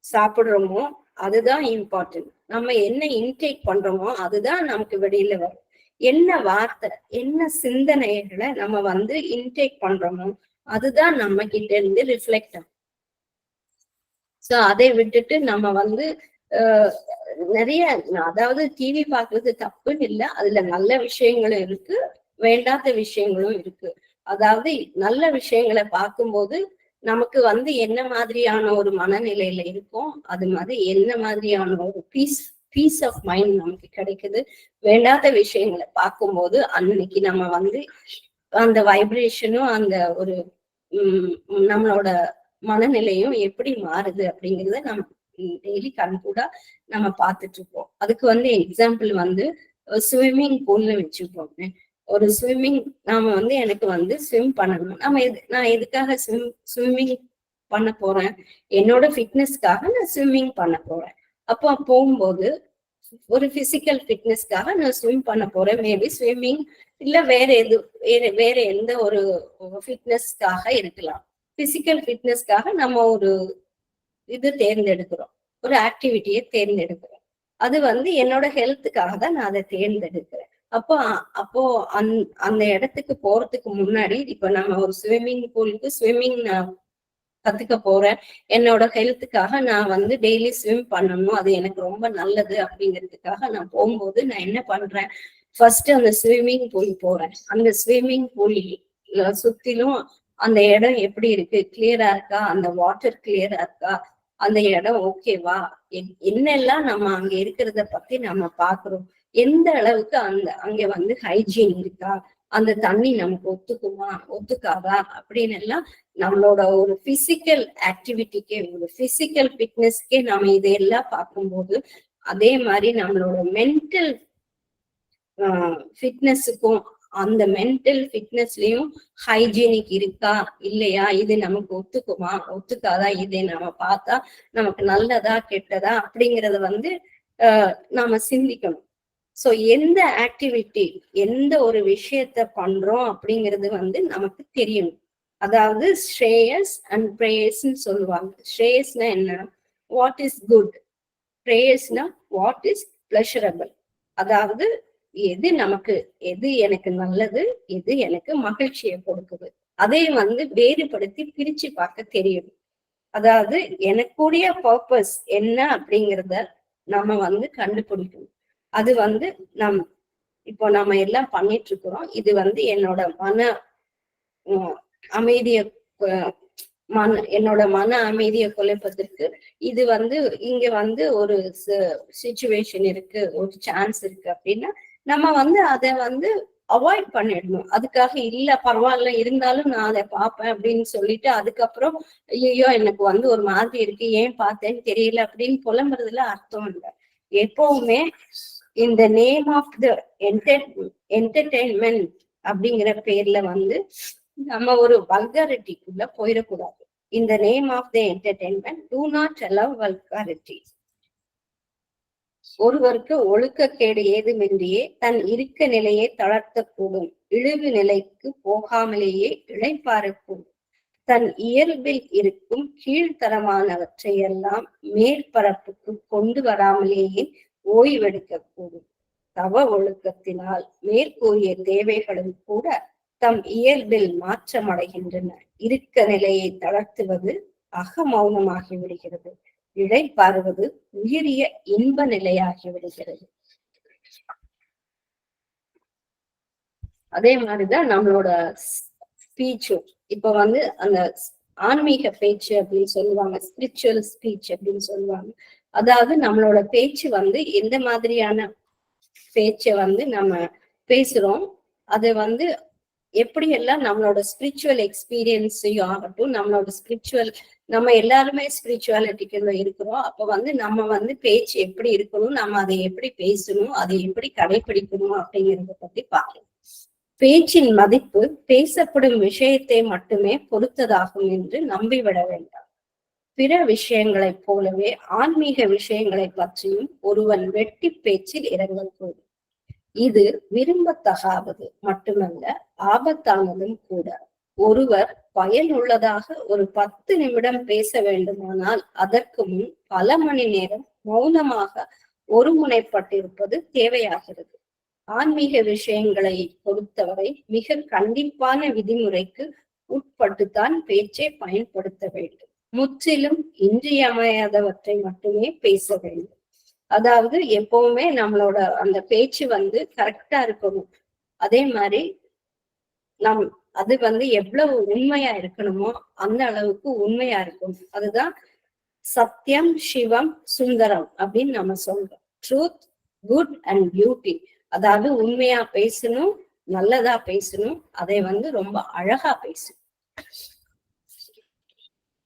சாப்பிடுறோமோ அதுதான் இம்பார்ட்டன்ட். நம்ம என்ன இன்டேக் பண்றோமோ அதுதான் நமக்கு வெளியில வரும். என்ன வார்த்தை, என்ன சிந்தனைகளை நம்ம இன்டேக் பண்றோமோ அதுதான் நம்ம கிட்ட இருந்து ரிஃப்ளெக்ட் ஆகும். சோ அதை விட்டுட்டு நம்ம நிறைய, அதாவது டிவி பாக்குறது தப்புன்னு இல்லை, அதுல நல்ல விஷயங்களும் இருக்கு, வேண்டாத விஷயங்களும் இருக்கு. அதாவது நல்ல விஷயங்களை பார்க்கும்போது நமக்கு என்ன மாதிரியான ஒரு மனநிலையில இருக்கும், அது மாதிரி என்ன மாதிரியான ஒரு பீஸ் ஆஃப் மைண்ட் நமக்கு கிடைக்குது. வேண்டாத விஷயங்களை பார்க்கும்போது அன்னைக்கு நம்ம அந்த வைப்ரேஷனும் அந்த ஒரு நம்மளோட மனநிலையும் எப்படி மாறுது அப்படிங்கறத நம்ம டெய்லி கண்கூடா நம்ம பார்த்துட்டு இருக்கோம். அதுக்கு எக்ஸாம்பிள் ஸ்விம்மிங் பூல்ல வச்சுப்போம். ஒரு ஸ்விம்மிங் நாம எனக்கு ஸ்விம் பண்ணணும். நான் எதுக்காக ஸ்விம்மிங் பண்ண போறேன்? என்னோட ஃபிட்னஸ்க்காக நான் ஸ்விம்மிங் பண்ண போறேன். அப்போ போகும்போது ஒரு பிசிக்கல் ஃபிட்னஸ்க்காக நான் ஸ்விம் பண்ண போறேன். மேபி ஸ்விம்மிங் இல்ல வேற எந்த ஒரு ஃபிட்னஸ்க்காக இருக்கலாம். பிசிக்கல் ஃபிட்னஸ்க்காக நம்ம ஒரு இது தேர்ந்தெடுக்கிறோம், ஒரு ஆக்டிவிட்டியை தேர்ந்தெடுக்கிறோம். அது என்னோட ஹெல்த்துக்காக தான் நான் அதை தேர்ந்தெடுக்கிறேன். அப்போ அந்த இடத்துக்கு போறதுக்கு முன்னாடி இப்ப நம்ம ஒரு ஸ்விம்மிங் பூலுக்கு ஸ்விம்மிங் நான் கத்துக்க போறேன், என்னோட ஹெல்த்துக்காக நான் டெய்லி ஸ்விம் பண்ணணும், அது எனக்கு ரொம்ப நல்லது அப்படிங்கிறதுக்காக நான் போகும்போது நான் என்ன பண்றேன், ஃபர்ஸ்ட் அந்த ஸ்விம்மிங் பூல் போறேன். அந்த ஸ்விம்மிங் பூல் சுத்திலும் அந்த இடம் எப்படி இருக்கு, கிளியரா இருக்கா, அந்த வாட்டர் கிளியரா இருக்கா, அந்த இடம் ஓகேவா, என்னெல்லாம் நம்ம அங்க இருக்கிறத பத்தி நம்ம பாக்குறோம், எந்த அளவுக்கு அங்க ஹைஜீன் இருக்கா, அந்த தண்ணி நமக்கு ஒத்துக்குமா ஒத்துக்காதா அப்படின்னு எல்லாம் நம்மளோட ஒரு பிசிக்கல் ஆக்டிவிட்டிக்கே, ஒரு பிசிக்கல் ஃபிட்னஸ்க்கே நம்ம இதையெல்லாம் பார்க்கும்போது அதே மாதிரி நம்மளோட மென்டல் ஃபிட்னஸுக்கும் அந்த மென்டல் ஃபிட்னஸ்லயும் ஹைஜீனிக் இருக்கா இல்லையா, இது நமக்கு ஒத்துக்குமா ஒத்துக்காதா, இதை நம்ம பார்த்தா நமக்கு நல்லதா கெட்டதா அப்படிங்கறத நாம சிந்திக்கணும். சோ எந்த ஆக்டிவிட்டி, எந்த ஒரு விஷயத்த பண்றோம் அப்படிங்கிறது நமக்கு தெரியணும். அதாவது ஸ்ரேயஸ் அண்ட் பிரேயஸ்ன்னு சொல்லுவாங்க. ஸ்ரேயஸ்னா என்ன, வாட் இஸ் குட், பிரேயஸ்னா வாட் இஸ் பிளஷரபிள். அதாவது எது எனக்கு நல்லது, எது எனக்கு மகிழ்ச்சியை கொடுக்குது, அதை வேறுபடுத்தி பிரிச்சு பார்க்க தெரியும். அதாவது எனக்குரிய பர்பஸ் என்ன அப்படிங்கிறத நம்ம கண்டுபிடிக்கணும். அது இப்போ நம்ம எல்லாம் பண்ணிட்டு இருக்கிறோம். இது என்னோட மன அமைதிய என்னோட மன அமைதியை குலைப்பதற்கு இது இங்க ஒரு சிச்சுவேஷன் இருக்கு, ஒரு சான்ஸ் இருக்கு அப்படின்னா நம்ம அதை அவாய்ட் பண்ணிடணும். அதுக்காக இல்ல பரவாயில்ல இருந்தாலும் நான் அதை பார்ப்பேன் அப்படின்னு சொல்லிட்டு அதுக்கப்புறம் ஐயோ எனக்கு ஒரு மாதிரி இருக்கு, ஏன் பார்த்தேன்னு தெரியல அப்படின்னு புலம்புறதுல அர்த்தம் இல்லை. எப்பவுமே இந்த நேம் ஆஃப் த என்டர்டெயின்மெண்ட் அப்படிங்கிற பேர்ல நம்ம ஒரு வல்காரிட்டிக்குள்ள போயிடக்கூடாது. இந்த name of the entertainment do not allow vulgarity. ஒருவருக்கு ஒழுக்கக்கேடு ஏதுமின்றியே தன் இருக்க நிலையை தளர்த்தக்கூடும், இழிவு நிலைக்கு போகாமலேயே இளைப்பாறக்கூடும், தன் இயல்பில் இருக்கும் கீழ்த்தரமானவற்றையெல்லாம் மேற்பரப்புக்கு கொண்டு வராமலேயே ஓய்வெடுக்கக்கூடும். தவ ஒழுக்கத்தினால் மேற்கூறிய தேவைகளும் கூட தம் இயல்பில் மாற்றமடைகின்றன. இருக்க நிலையை தளர்த்துவது அகமௌனமாகி விடுகிறது, இழைப்பாறுவது உயரிய இன்ப நிலையாகி விடுகிறது. அதே மாதிரிதான் நம்மளோட ஸ்பீச்சும். இப்ப அந்த ஆன்மீக பேச்சு அப்படின்னு சொல்லுவாங்க, ஸ்பிரிச்சுவல் ஸ்பீச் அப்படின்னு சொல்லுவாங்க. அதாவது நம்மளோட பேச்சு எந்த மாதிரியான பேச்சை நம்ம பேசுறோம், அது எப்படி எல்லாம் நம்மளோட ஸ்பிரிச்சுவல் எக்ஸ்பீரியன்ஸையும் ஆகட்டும், நம்மளோட நம்ம எல்லாருமே ஸ்பிரிச்சுவாலிட்டிக்குள்ள இருக்கிறோம். அப்ப நம்ம பேச்சு எப்படி இருக்கணும், நம்ம அதை எப்படி பேசணும், அதை எப்படி கடைபிடிக்கணும் அப்படிங்கிறத பத்தி பார்க்கலாம். பேச்சின் மதிப்பு பேசப்படும் விஷயத்தை மட்டுமே பொறுத்ததாகும் என்று நம்பிவிட வேண்டாம். பிற விஷயங்களைப் போலவே ஆன்மீக விஷயங்களை பற்றியும் ஒருவன் வெட்டி பேச்சில் இறங்கக்கூடும். இது விரும்பத்தகாதது மட்டுமல்ல, ஆபத்தானதும் கூட. ஒருவர் பயனுள்ளதாக ஒரு 10 நிமிடம் பேச வேண்டுமானால் அதற்கு முன் பல மணி நேரம் மௌனமாக ஒருமுனைப்பட்டிருப்பது தேவையாகிறது. ஆன்மீக விஷயங்களை பொறுத்தவரை மிக கண்டிப்பான விதிமுறைக்கு உட்பட்டுத்தான் பேச்சை பயன்படுத்த வேண்டும். முற்றிலும் இன்றியமையாதவற்றை மட்டுமே பேச வேண்டும். அதாவது எப்பவுமே நம்மளோட அந்த பேச்சு வந்து கரெக்டா இருக்கணும். அதே மாதிரி அது வந்து எவ்வளவு உண்மையா இருக்கணுமோ அந்த அளவுக்கு உண்மையா இருக்கணும். அதுதான் சத்தியம், சிவம், சுந்தரம் அப்படின்னு நம்ம சொல்றோம். Truth, good and beauty. அதாவது உண்மையா பேசணும், நல்லதா பேசணும், அதை வந்து ரொம்ப அழகா பேசணும்.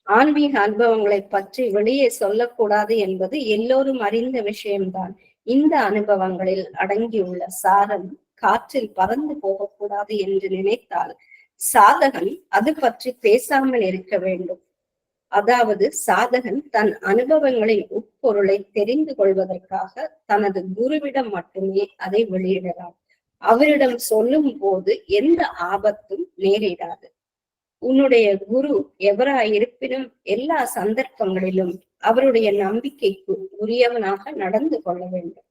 ஆன்மீக அனுபவங்களை பற்றி வெளியே சொல்லக்கூடாது என்பது எல்லோரும் அறிந்த விஷயம்தான். இந்த அனுபவங்களில் அடங்கியுள்ள சாரம் காற்றில் பறந்து போகக்கூடாது என்று நினைத்தால் சாதகன் அது பற்றி பேசாமல் இருக்க வேண்டும். அதாவது சாதகன் தன் அனுபவங்களின் உட்பொருளை தெரிந்து கொள்வதற்காக தனது குருவிடம் மட்டுமே அதை வெளியிடலாம். அவரிடம் சொல்லும் போது எந்த ஆபத்தும் நேரிடாது. உன்னுடைய குரு எவராயிருப்பினும் எல்லா சந்தர்ப்பங்களிலும் அவருடைய நம்பிக்கைக்கு உரியவனாக நடந்து கொள்ள வேண்டும்.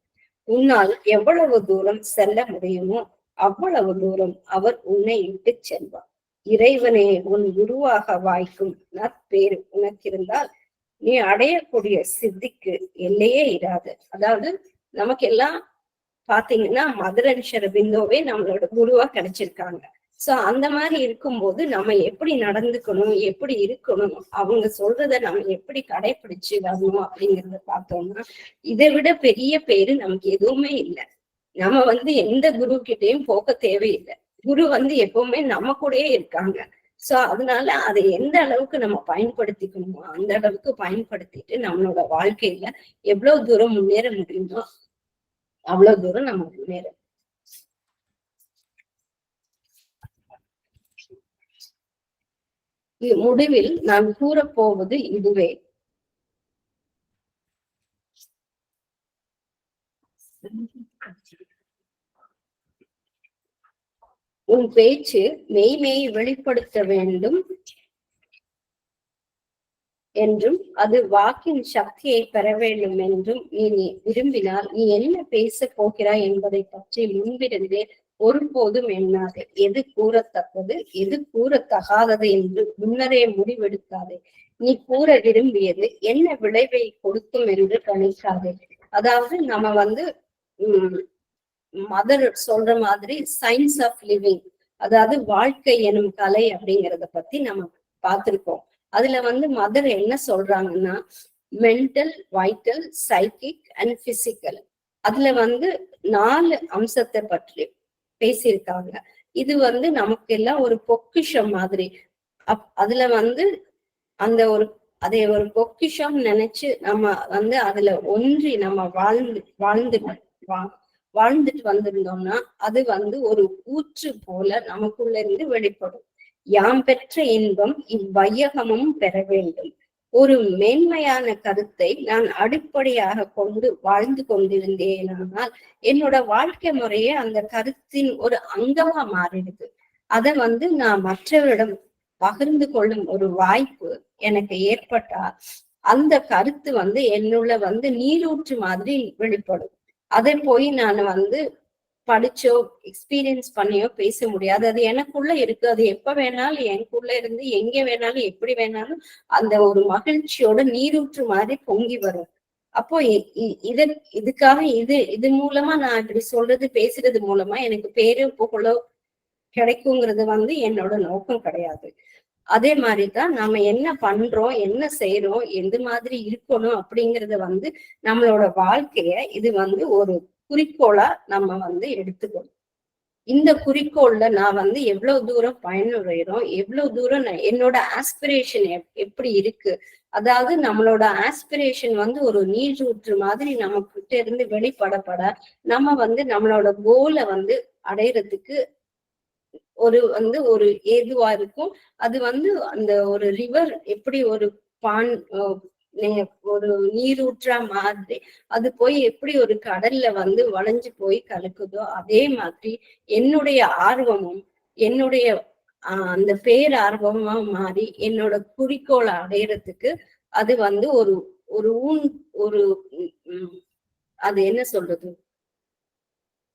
உன்னால் எவ்வளவு தூரம் செல்ல முடியுமோ அவ்வளவு தூரம் அவர் உன்னை இட்டு செல்வார். இறைவனே உன் குருவாக வாய்க்கும் நற்பேறு உனக்கிருந்தால் நீ அடையக்கூடிய சித்திக்கு எல்லையே இராது. அதாவது நமக்கு எல்லாம் பாத்தீங்கன்னா மதுரன்ஷர பிந்தோவே நம்மளோட குருவா கிடைச்சிருக்காங்க. சோ அந்த மாதிரி இருக்கும்போது நம்ம எப்படி நடந்துக்கணும், எப்படி இருக்கணும், அவங்க சொல்றத நம்ம எப்படி கடைபிடிச்சு வரணும் அப்படிங்கிறத பார்த்தோம்னா இதை விட பெரிய பேரு நமக்கு எதுவுமே இல்லை. நம்ம வந்து எந்த குரு கிட்டையும் போக தேவையில்லை. குரு வந்து எப்பவுமே நம்ம கூடயே இருக்காங்க. சோ அதனால அதை எந்த அளவுக்கு நம்ம பயன்படுத்திக்கணுமோ அந்த அளவுக்கு பயன்படுத்திட்டு நம்மளோட வாழ்க்கையில எவ்வளவு தூரம் முன்னேற முடியுமோ அவ்வளவு தூரம் நம்ம முன்னேற. முடிவில் நான் கூறப்போவது இதுவே. உன் பேச்சு மெய்மையை வெளிப்படுத்த வேண்டும் என்றும் அது வாக்கின் சக்தியை பெற வேண்டும் என்றும் நீ விரும்பினால் நீ என்ன பேச போகிறாய் என்பதை பற்றி முன்பிருந்தே ஒருபோதும் எண்ணாதே. எது கூறத்தக்கது எது கூறத்தகாதது என்று முன்னரே முடிவெடுக்காதே. நீ கூற விரும்பியது என்ன விளைவை கொடுக்கும் என்று கணிக்காதே. அதாவது நம்ம வந்து மதர் சொல்ற மாதிரி சயின்ஸ் ஆஃப் லிவிங், அதாவது வாழ்க்கை எனும் கலை அப்படிங்கிறத பத்தி நம்ம பார்த்திருக்கோம். அதுல வந்து மதர் என்ன சொல்றாங்கன்னா mental, vital, psychic and physical, அதுல வந்து 4 அம்சத்தை பற்றி பேசியிருக்காங்க. இது வந்து நமக்கு எல்லாம் ஒரு பொக்கிஷம் மாதிரி. அதுல வந்து அந்த அதை ஒரு பொக்கிஷம் நினைச்சு நம்ம வந்து அதுல ஒன்றி நம்ம வாழ்ந்துட்டு வந்திருந்தோம்னா அது வந்து ஒரு ஊற்று போல நமக்குள்ள இருந்து வெளிப்படும். யாம் பெற்ற இன்பம் இவ்வையகமும் பெற வேண்டும். ஒரு மேன்மையான கருத்தை நான் அடிப்படையாக கொண்டு வாழ்ந்து கொண்டிருந்தேனால் என்னோட வாழ்க்கை முறையே அந்த கருத்தின் ஒரு அங்கமா மாறிடுது. அதை வந்து நான் மற்றவரிடம் பகிர்ந்து கொள்ளும் ஒரு வாய்ப்பு எனக்கு ஏற்பட்டா அந்த கருத்து வந்து என்னுள்ள வந்து நீரூற்று மாதிரி வெளிப்படும். அதை போய் நான் வந்து படிச்சோ எக்ஸ்பீரியன்ஸ் பண்ணியோ பேச முடியாது. அது எனக்குள்ள இருக்கு. அது எப்ப வேணாலும் எனக்குள்ள இருந்து எங்க வேணாலும் எப்படி வேணாலும் அந்த ஒரு மகிழ்ச்சியோட நீரூற்று மாதிரி பொங்கி வரும். அப்போ இதுக்காக இது மூலமா நான் இப்படி சொல்றது பேசுறது மூலமா எனக்கு பேரு புகழோ கிடைக்குங்கிறது வந்து என்னோட நோக்கம் கிடையாது. அதே மாதிரிதான் நாம என்ன பண்றோம், என்ன செய்யறோம், எந்த மாதிரி இருக்கணும் அப்படிங்கறத வந்து நம்மளோட வாழ்க்கைய இது வந்து ஒரு குறிக்கோளா நம்ம வந்து எடுத்துக்கணும். இந்த குறிக்கோள்ல நான் வந்து எவ்வளவு தூரம் பயனுறைகிறோம், எவ்வளவு தூரம் என்னோட ஆஸ்பிரேஷன் எப்படி இருக்கு. அதாவது நம்மளோட ஆஸ்பிரேஷன் வந்து ஒரு நீரூற்று மாதிரி நம்ம கிட்ட இருந்து வெளிப்படப்பட நம்ம வந்து நம்மளோட கோலை வந்து அடையறதுக்கு ஒரு ஏதுவா இருக்கும். அது வந்து அந்த ஒரு ரிவர் எப்படி ஒரு ஒரு நீரூற்றா மாதிரி அது போய் எப்படி ஒரு கடல்ல வந்து வளைஞ்சு போய் கலக்குதோ அதே மாதிரி என்னுடைய ஆர்வமும் என்னுடைய அந்த பேரார்வமா மாறி என்னோட குறிக்கோளை அடையறதுக்கு அது வந்து ஒரு ஒரு அது என்ன சொல்றது,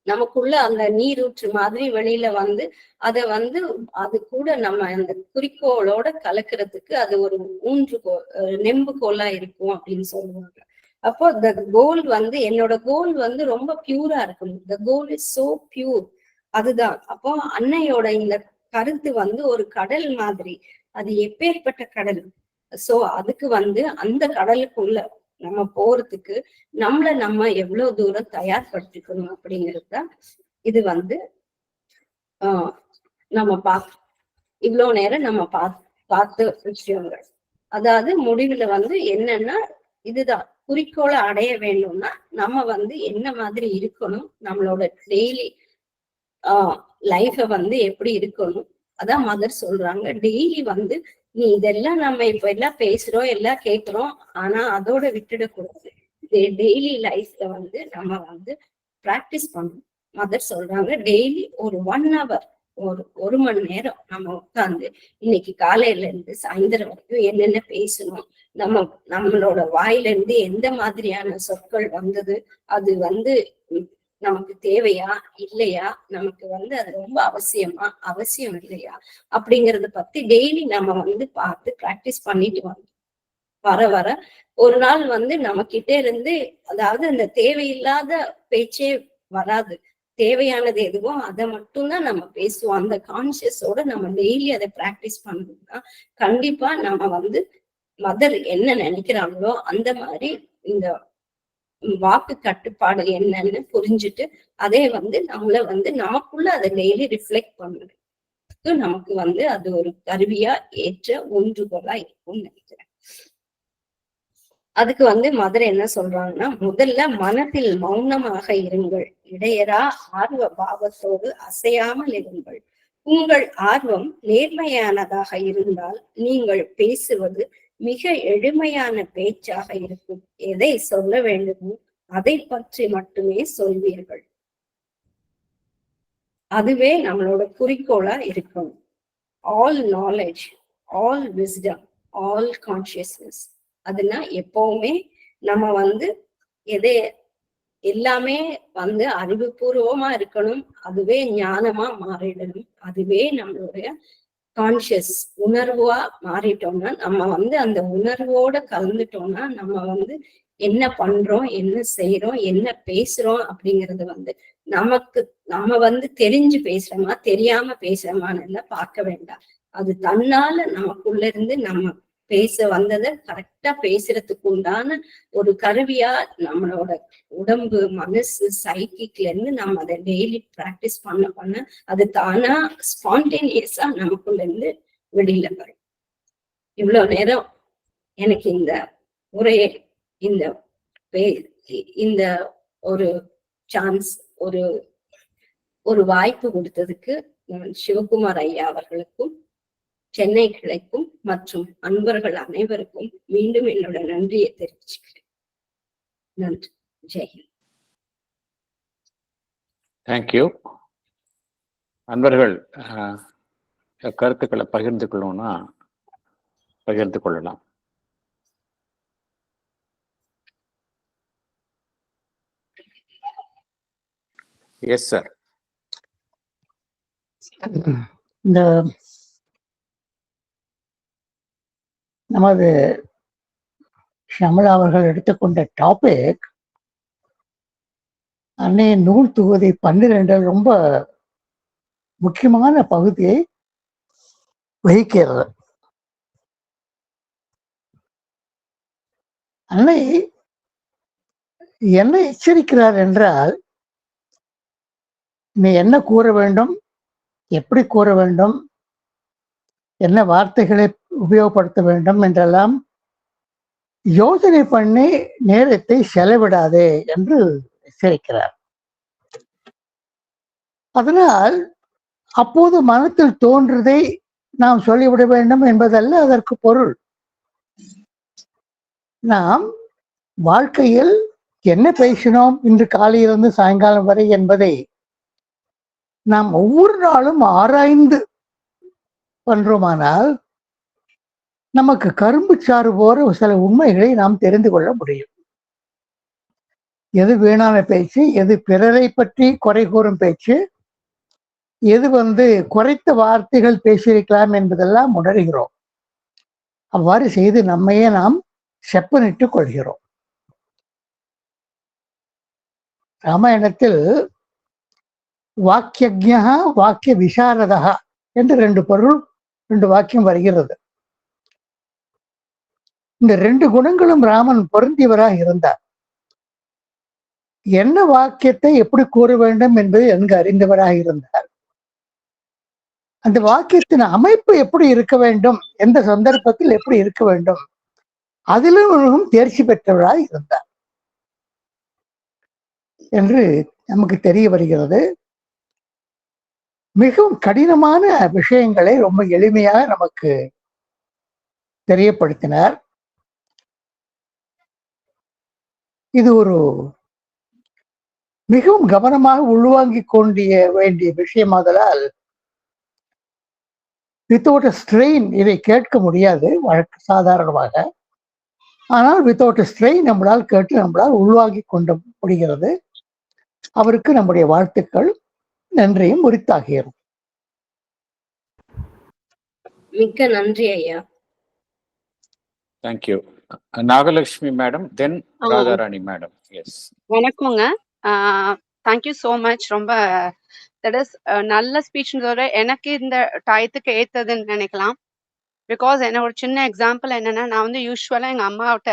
நமக்குள்ள அந்த நீரூற்று மாதிரி வெளியில வந்து அதை வந்து அது கூட நம்ம அந்த குறிக்கோளோட கலக்கிறதுக்கு அது ஒரு நெம்புகோலா இருக்கும் அப்படின்னு சொல்லுவாங்க. அப்போ த கோல் வந்து என்னோட கோல் வந்து ரொம்ப பியூரா இருக்கணும். த கோல் இஸ் சோ பியூர். அதுதான். அப்போ அன்னையோட இந்த கருத்து வந்து ஒரு கடல் மாதிரி. அது எப்பேற்பட்ட கடல். சோ அதுக்கு வந்து அந்த கடலுக்குள்ள நம்ம போறதுக்கு நம்ம எவ்வளவு தூரம் தயார்படுத்திக்கணும் அப்படிங்கிறது இது வந்து ஆஹ் நம்ம இவ்வளவு நேரம் நம்ம பார்த்த விஷயங்கள். அதாவது முடிவுல வந்து என்னன்னா இதுதான் குறிக்கோளை அடைய வேண்டும்னா நம்ம வந்து என்ன மாதிரி இருக்கணும், நம்மளோட டெய்லி லைஃப வந்து எப்படி இருக்கணும். அதான் மதர் சொல்றாங்க டெய்லி வந்து நீ இதெல்லாம் நம்ம இப்ப எல்லாம் பேசுறோம் எல்லாம் கேட்கிறோம், ஆனா அதோட விட்டுடக்கூடாது. டெய்லி லைஃப்ல வந்து நம்ம வந்து பிராக்டிஸ் பண்ணணும். மதர் சொல்றாங்க டெய்லி ஒரு 1 hour ஒரு மணி நேரம் நம்ம உட்கார்ந்து இன்னைக்கு காலையில இருந்து சாயந்தரம் வரைக்கும் என்னென்ன பேசணும், நம்மளோட வாயில இருந்து எந்த மாதிரியான சொற்கள் வந்தது, அது வந்து நமக்கு தேவையா இல்லையா, நமக்கு வந்து அது ரொம்ப அவசியம் இல்லையா அப்படிங்கறத பத்தி டெய்லி நம்ம வந்து பார்த்து பிராக்டிஸ் பண்ணிட்டு வர ஒரு நாள் வந்து நம்ம கிட்ட இருந்து அதாவது அந்த தேவையில்லாத பேச்சே வராது. தேவையானது எதுவோ அதை மட்டும்தான் நம்ம பேசுவோம். அந்த கான்சியஸோட நம்ம டெய்லி அதை பிராக்டிஸ் பண்ணோம்னா கண்டிப்பா நம்ம வந்து மதர் என்ன நினைக்கிறாங்களோ அந்த மாதிரி இந்த வாக்கு கட்டுப்பாடு என்னன்னு புரிஞ்சுட்டு அதே வந்து நம்மள வந்து நமக்குள்ள அதை டெய்லி ரிஃப்ளெக்ட் பண்ணுறது நமக்கு வந்து அது ஒரு கருவியா ஏற்ற ஒன்றுகோலா இருக்கும்னு நினைக்கிறேன். அதுக்கு வந்து மதர் என்ன சொல்றாங்கன்னா, முதல்ல மனதில் மௌனமாக இருங்கள், இடையரா ஆர்வ பாவத்தோடு அசையாமல் இருங்கள். உங்கள் ஆர்வம் நேர்மையானதாக இருந்தால் நீங்கள் பேசுவது மிக எளிமையான பேச்சாக இருக்கும். எதை சொல்ல வேண்டுமோ அதை பற்றி மட்டுமே சொல்வீர்கள். அதுவே நம்மளோட குறிக்கோளா இருக்கணும். All knowledge, all wisdom, all consciousness. அதுனா எப்பவுமே நம்ம வந்து எல்லாமே வந்து அறிவுபூர்வமா இருக்கணும். அதுவே ஞானமா மாறிடணும். அதுவே நம்மளுடைய கான்சியஸ் உணர்வா மாறிட்டோம்னா நம்ம வந்து அந்த உணர்வோட கலந்துட்டோம்னா நம்ம வந்து என்ன பண்றோம், என்ன செய்யறோம், என்ன பேசுறோம் அப்படிங்கறது வந்து நம்ம வந்து தெரிஞ்சு பேசுறோமா தெரியாம பேசுறோமான்னு பார்க்க வேண்டாம். அது தன்னால நமக்குள்ள இருந்து நம்ம பேச வந்ததை கரெக்டா பேசுறதுக்கு உண்டான ஒரு கருவியா நம்மளோட உடம்பு மனசு சைக்கிக்ல இருந்து நம்ம அதை டெய்லி பிராக்டிஸ் பண்ண அது தானா ஸ்பான்டேனியஸா நமக்குள்ள இருந்து வெளியில வரும். இவ்வளவு நேரம் எனக்கு இந்த உரையை இந்த ஒரு சான்ஸ் ஒரு வாய்ப்பு கொடுத்ததுக்கு சிவகுமார் ஐயா அவர்களுக்கும் சென்னை கிளைக்கும் மற்றும் அன்பர்கள் அனைவருக்கும் மீண்டும் என்னோட நன்றியை தெரிவிச்சுக்கிறேன். நன்றி. ஜெயஹிந்த். தேங்க்யூ. அன்பர்கள் கருத்துக்களை பகிர்ந்து கொள்ளணும்னா பகிர்ந்து கொள்ளலாம். Yes sir. இந்த நமது ஷமலா அவர்கள் எடுத்துக்கொண்ட டாபிக் அன்னைய நூல் தொகுதி 12 ரொம்ப முக்கியமான பகுதியை வகிக்கிறது. அன்னை என்ன எச்சரிக்கிறார் என்றால், நீ என்ன கூற வேண்டும், எப்படி கூற வேண்டும், என்ன வார்த்தைகளை உபயோகப்படுத்த வேண்டும் என்றெல்லாம் யோசனை பண்ணி நேரத்தை செலவிடாதே என்று எச்சரிக்கிறார். அதனால் அப்போது மனத்தில் தோன்றதை நாம் சொல்லிவிட வேண்டும் என்பதல்ல அதற்கு பொருள். நாம் வாழ்க்கையில் என்ன பேசினோம் இன்று காலையிலிருந்து சாயங்காலம் வரை என்பதை நாம் ஒவ்வொரு நாளும் ஆராய்ந்து பண்றோமானால் நமக்கு கரும்பு சாறு போற சில உண்மைகளை நாம் தெரிந்து கொள்ள முடியும். எது வீணான பேச்சு, எது பிறரை பற்றி குறை கூறும் பேச்சு, எது குறைத்த வார்த்தைகள் பேசியிருக்கலாம் என்பதெல்லாம் உணர்கிறோம். அவ்வாறு செய்து நம்மையே நாம் செப்பனிட்டுக் கொள்கிறோம். ராமாயணத்தில் வாக்கியஜ்ஞா வாக்கிய விசாரதா என்று 2 பொருள் 2 வாக்கியம் வருகிறது. இந்த 2 குணங்களும் ராமன் பொருந்தியவராக இருந்தார். என்ன வாக்கியத்தை எப்படி கூற வேண்டும் என்பதை நன்கு அறிந்தவராக இருந்தார். அந்த வாக்கியத்தின் அமைப்பு எப்படி இருக்க வேண்டும், எந்த சந்தர்ப்பத்தில் எப்படி இருக்க வேண்டும், அதிலும் தேர்ச்சி பெற்றவராக இருந்தார் என்று நமக்கு தெரிய வருகிறது. மிகவும் கடினமான விஷயங்களை ரொம்ப எளிமையாக நமக்கு தெரியப்படுத்தினார். இது ஒரு மிகவும் கவனமாக உள்வாங்கிக் கொண்டிய வேண்டிய விஷயமாதலால் வித்தவுட் ஸ்ட்ரெயின் இதை கேட்க முடியாது வழக்கு சாதாரணமாக. ஆனால் வித்தவுட் ஸ்ட்ரெயின் நம்மளால் கேட்டு நம்மளால் உள்வாங்கிக் கொண்டு முடிகிறது. அவருக்கு நம்முடைய வாழ்த்துக்கள், நன்றியும் உரித்தாகிறது. மிக்க நன்றி ஐயா. தேங்க்யூ. நாகலட்சுமி மேடம், தென் ராதாராணி மேடம். எஸ், வணக்கங்க. Thank you so much. ரொம்ப தட் இஸ் நல்ல ஸ்பீச்ன்றதோட எனக்கு இந்த டயத்துக்கு ஏத்ததுன்னு நினைக்கலாம். பிகாஸ் என்ன ஒரு சின்ன எக்ஸாம்பிள் என்னன்னா, நான் வந்து யூஸ்வலாக எங்கள் அம்மாவிட்ட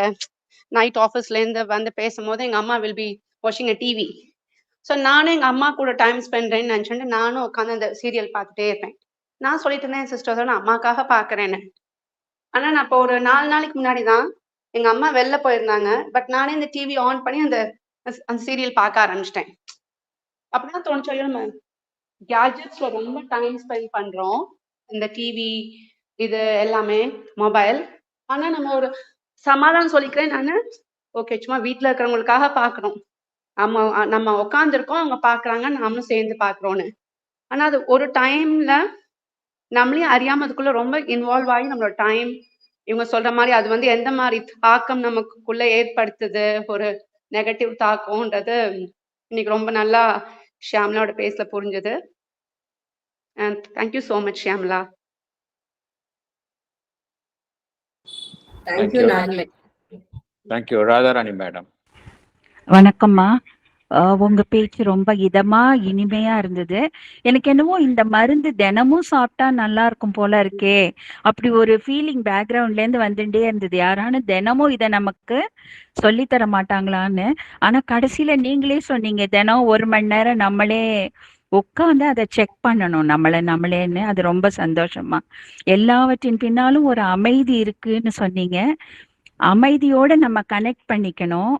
நைட் ஆஃபீஸ்லேருந்து வந்து பேசும்போது எங்கள் அம்மா வில் பி வாட்சிங் அ டிவி. ஸோ நானும் எங்கள் அம்மா கூட டைம் ஸ்பெண்ட் பண்ணேன்னு நினச்சிட்டு நானும் உட்காந்து அந்த சீரியல் பார்த்துட்டே இருப்பேன். நான் சொல்லிட்டு இருந்தேன் என் சிஸ்டர்ஸோட, நான் அம்மாக்காக பார்க்குறேன்னு. ஆனால் நான் இப்போ ஒரு 4 நாளைக்கு முன்னாடி தான் எங்கள் அம்மா வெளில போயிருந்தாங்க. பட் நானே இந்த டிவி ஆன் பண்ணி அந்த சீரியல் பார்க்க ஆரம்பிச்சிட்டேன். அப்படிதான் தோணுச்சு, ஐயோ நம்ம கேஜெட்ஸ்ல ரொம்ப டைம் ஸ்பெண்ட் பண்றோம், இந்த டிவி இது எல்லாமே மொபைல். ஆனா நம்ம ஒரு சமாதானம் சொல்லிக்கிறேன் நானு, ஓகே சும்மா வீட்டுல இருக்கிறவங்களுக்காக பாக்குறோம், நம்ம உட்காந்துருக்கோம், அவங்க பாக்குறாங்க, நாமளும் சேர்ந்து பாக்குறோம்னு. ஆனா அது ஒரு டைம்ல நம்மளே அறியாம அதுக்குள்ள ரொம்ப இன்வால்வ் ஆகி நம்மளோட டைம் இவங்க சொல்ற மாதிரி அது வந்து எந்த மாதிரி தாக்கம் நமக்குள்ள ஏற்படுத்துது, ஒரு நெகட்டிவ் தாக்கம்ன்றது இன்னைக்கு ரொம்ப நல்லா ஷியாமலாவோட பேசல புரிஞ்சது. And thank you so much Shyamala. Thank you Nagalakshmi. Thank you. Radharani madam. வணக்கம்மா. உங்க பேச்சு ரொம்ப இதமா இனிமையா இருந்தது. எனக்கு என்னவோ இந்த மருந்து தினமும் சாப்பிட்டா நல்லா இருக்கும் போல இருக்கே, அப்படி ஒரு ஃபீலிங் பேக்ரவுண்ட்ல இருந்து வந்துட்டே இருந்தது. யாரானு தினமும் இதை நமக்கு சொல்லி தர மாட்டாங்களான்னு. ஆனா கடைசியில நீங்களே சொன்னீங்க, தினம் 1 மணி நேரம் நம்மளே உட்காந்து அதை செக் பண்ணணும் நம்மளேன்னு. அது ரொம்ப சந்தோஷமா. எல்லாவற்றின் பின்னாலும் ஒரு அமைதி இருக்குன்னு சொன்னீங்க. அமைதியோட நம்ம கனெக்ட் பண்ணிக்கணும்.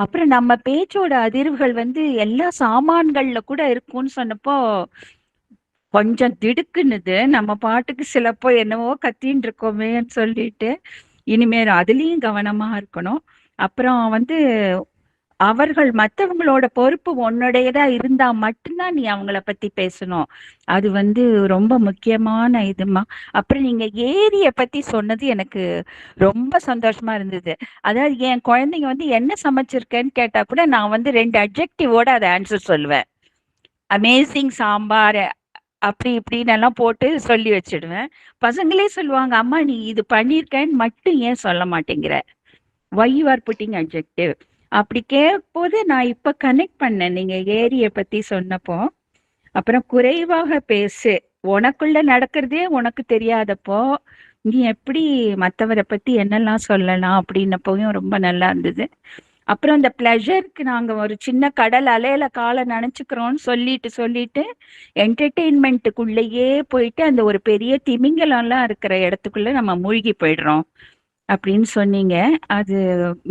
அப்புறம் நம்ம பேச்சோட அதிர்வுகள் வந்து எல்லா சாமான்கள்ல கூட இருக்கும்னு சொன்னப்போ கொஞ்சம் திடுக்குன்னுது. நம்ம பாட்டுக்கு சிலப்போ என்னவோ கத்தின்னு இருக்கோமேன்னு சொல்லிட்டு இனிமே அதுலயும் கவனமா இருக்கணும். அப்புறம் வந்து அவர்கள் மற்றவங்களோட பொறுப்பு உன்னுடையதா இருந்தா மட்டும்தான் நீ அவங்கள பத்தி பேசணும். அது வந்து ரொம்ப முக்கியமான இதுமா. அப்புறம் நீங்க ஏரிய பத்தி சொன்னது எனக்கு ரொம்ப சந்தோஷமா இருந்தது. அதாவது என் குழந்தைங்க வந்து என்ன சமைச்சிருக்கேன்னு கேட்டா கூட நான் வந்து 2 அட்ஜெக்டிவோட அதை ஆன்சர் சொல்லுவேன். அமேசிங் சாம்பார் அப்படி இப்படின்னு எல்லாம் போட்டு சொல்லி வச்சிடுவேன். பசங்களே சொல்லுவாங்க, அம்மா நீ இது பண்ணியிருக்கேன்னு மட்டும் ஏன் சொல்ல மாட்டேங்கிற, why you are putting adjective. அப்படி கேட்போது நான் இப்ப கனெக்ட் பண்ணேன் நீங்க ஏரிய பத்தி சொன்னப்போ. அப்புறம் குறைவாக பேசு, உனக்குள்ள நடக்கிறதே உனக்கு தெரியாதப்போ நீ எப்படி மற்றவரை பத்தி என்னெல்லாம் சொல்லலாம் அப்படின்னப்போயும் ரொம்ப நல்லா இருந்தது. அப்புறம் இந்த பிளஷருக்கு நாங்க ஒரு சின்ன கடல் அலையில காலை நினைச்சுக்கிறோம்னு சொல்லிட்டு என்டர்டெயின்மெண்ட்டுக்குள்ளேயே போயிட்டு அந்த ஒரு பெரிய திமிங்கலம்லாம் இருக்கிற இடத்துக்குள்ள நம்ம மூழ்கி போயிடுறோம் அப்படின்னு சொன்னீங்க. அது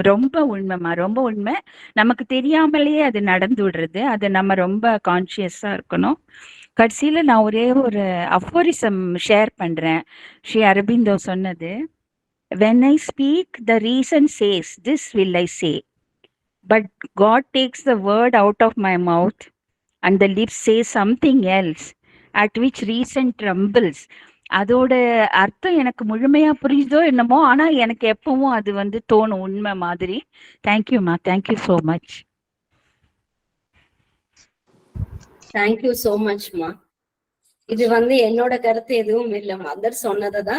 ரொம்ப உண்மைமா, ரொம்ப உண்மை. நமக்கு தெரியாமலேயே அது நடந்து விடுறது. அது நம்ம ரொம்ப கான்சியஸா இருக்கணும். கடைசியில நான் ஒரே ஒரு அஃபோரிசம் ஷேர் பண்றேன். ஸ்ரீ அரபிந்தோ சொன்னது, when I speak the reason says this will I say, but God takes the word out of my mouth and the lips say something else at which reason trembles. அதோட அர்த்தம் எனக்கு முழுமையா புரியுதோ என்னமோ, ஆனா எனக்கு எப்பவும் அது வந்து தோணும் உண்மை மாதிரி. தேங்க்யூமா, thank you so much. Thank you so மச்மா. இது வந்து என்னோட கருத்து எதுவும் இல்லை, மதர் சொன்னதை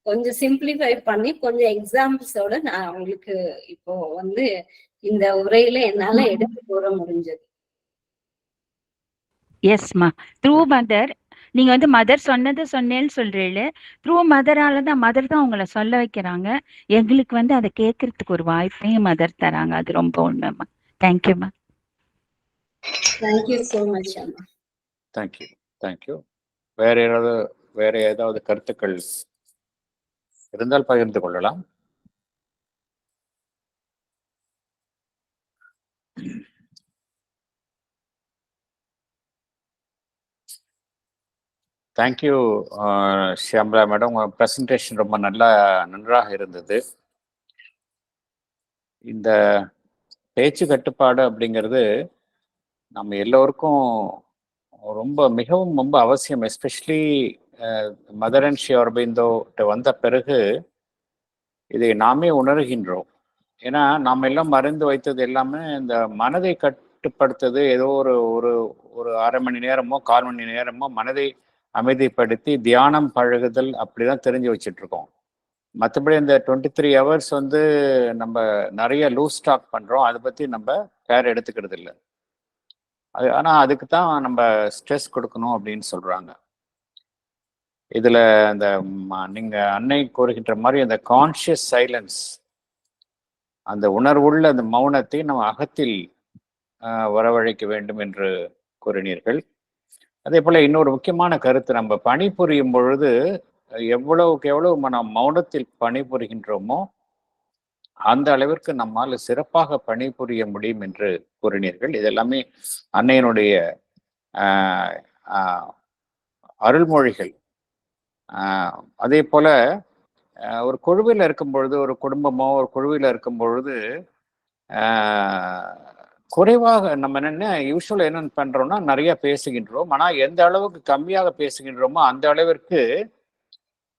கொஞ்சம் சிம்பிளிஃபை பண்ணி கொஞ்சம் எக்ஸாம்பிள்ஸோட நான் உங்களுக்கு இப்போ வந்து இந்த உரையில என்னால எடுத்து கூற முடிஞ்சது. எஸ்மா. த்ரூ மதர் நீங்க வந்து மதர் சொன்னது சொன்னேன்னு சொல்றீங்களே, த்ரூ மதரால தான் மதர் தான் உங்களை சொல்ல வைக்கிறாங்க. எங்களுக்கு வந்து அதை கேட்கறதுக்கு ஒரு வாய்ப்பையும் மதர் தராங்க. அது ரொம்ப உண்மைமா. தேங்க்யூமா. தேங்க்யூ ஸோ மச் அம்மா. Thank you thank you. வேற ஏதாவது கருத்துக்கள் இருந்தால் பகிர்ந்து கொள்ளலாம். Thank you Shyamala madam. உங்கள் ப்ரெசன்டேஷன் ரொம்ப நன்றாக இருந்தது. இந்த பேச்சு கட்டுப்பாடு அப்படிங்கிறது நம்ம எல்லோருக்கும் மிகவும் ரொம்ப அவசியம். Especially Mother and Sri Aurobindo வந்த பிறகு இதை நாமே உணர்கின்றோம். ஏன்னா நாம் எல்லாம் மறந்து வைத்தது எல்லாமே இந்த மனதை கட்டுப்படுத்தது. ஏதோ ஒரு அரை மணி நேரமோ 1/4 மணி நேரமோ மனதை அமைதிப்படுத்தி தியானம் பழகுதல் அப்படிதான் தெரிஞ்சு வச்சுட்டு இருக்கோம். மற்றபடி இந்த 23 hours வந்து நம்ம நிறைய லூஸ் ஸ்டாக் பண்றோம். அதை பத்தி நம்ம கேர் எடுத்துக்கிறது இல்லை. ஆனா அதுக்கு தான் நம்ம ஸ்ட்ரெஸ் கொடுக்கணும் அப்படின்னு சொல்றாங்க. இதுல இந்த நீங்க அன்னை கூறுகின்ற மாதிரி அந்த கான்சியஸ் சைலன்ஸ், அந்த உணர்வுள்ள அந்த மௌனத்தை நம்ம அகத்தில் வரவழைக்க வேண்டும் என்று கூறினீர்கள். அதே போல இன்னொரு முக்கியமான கருத்து, நம்ம பணிபுரியும் பொழுது எவ்வளவுக்கு எவ்வளவு நாம் மௌனத்தில் பணிபுரிகின்றோமோ அந்த அளவிற்கு நம்மால் சிறப்பாக பணிபுரிய முடியும் என்று கூறினீர்கள். இதெல்லாமே அன்னையினுடைய அருள்மொழிகள். அதே போல ஒரு குழுவில் இருக்கும் பொழுது, ஒரு குடும்பமோ ஒரு குழுவில் இருக்கும் பொழுது குறைவாக நம்ம யூஸ்வலாக என்ன பண்றோம்னா நிறைய பேசுகின்றோம். ஆனா எந்த அளவுக்கு கம்மியாக பேசுகின்றோமோ அந்த அளவிற்கு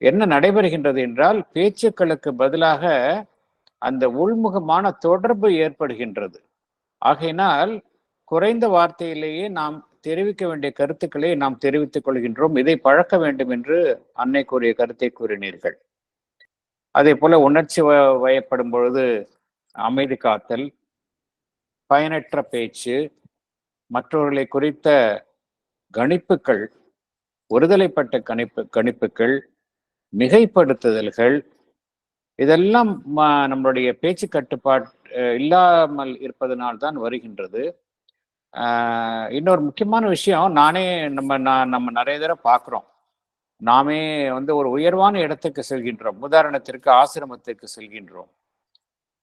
என்ன நடைபெறுகின்றது என்றால் பேச்சுக்களுக்கு பதிலாக அந்த உள்முகமான தொடர்பு ஏற்படுகின்றது. ஆகையினால் குறைந்த வார்த்தையிலேயே நாம் தெரிவிக்க வேண்டிய கருத்துக்களை நாம் தெரிவித்துக் கொள்கின்றோம். இதை பழக்க வேண்டும் என்று அன்னை கூறிய கருத்தை கூறினீர்கள். அதே போல உணர்ச்சி வயப்படும் பொழுது அமைதி காத்தல், பயனற்ற பேச்சு, மற்றவர்களை குறித்த கணிப்புகள், ஒருதலைப்பட்ட கணிப்புகள், மிகைப்படுத்துதல்கள், இதெல்லாம் நம்மளுடைய பேச்சு கட்டுப்பாடு இல்லாமல் இருப்பதனால்தான் வருகின்றது. இன்னொரு முக்கியமான விஷயம், நம்ம நிறைய தடவை பார்க்குறோம். நாமே வந்து ஒரு உயர்வான இடத்துக்கு செல்கின்றோம். உதாரணத்திற்கு ஆசிரமத்துக்கு செல்கின்றோம்.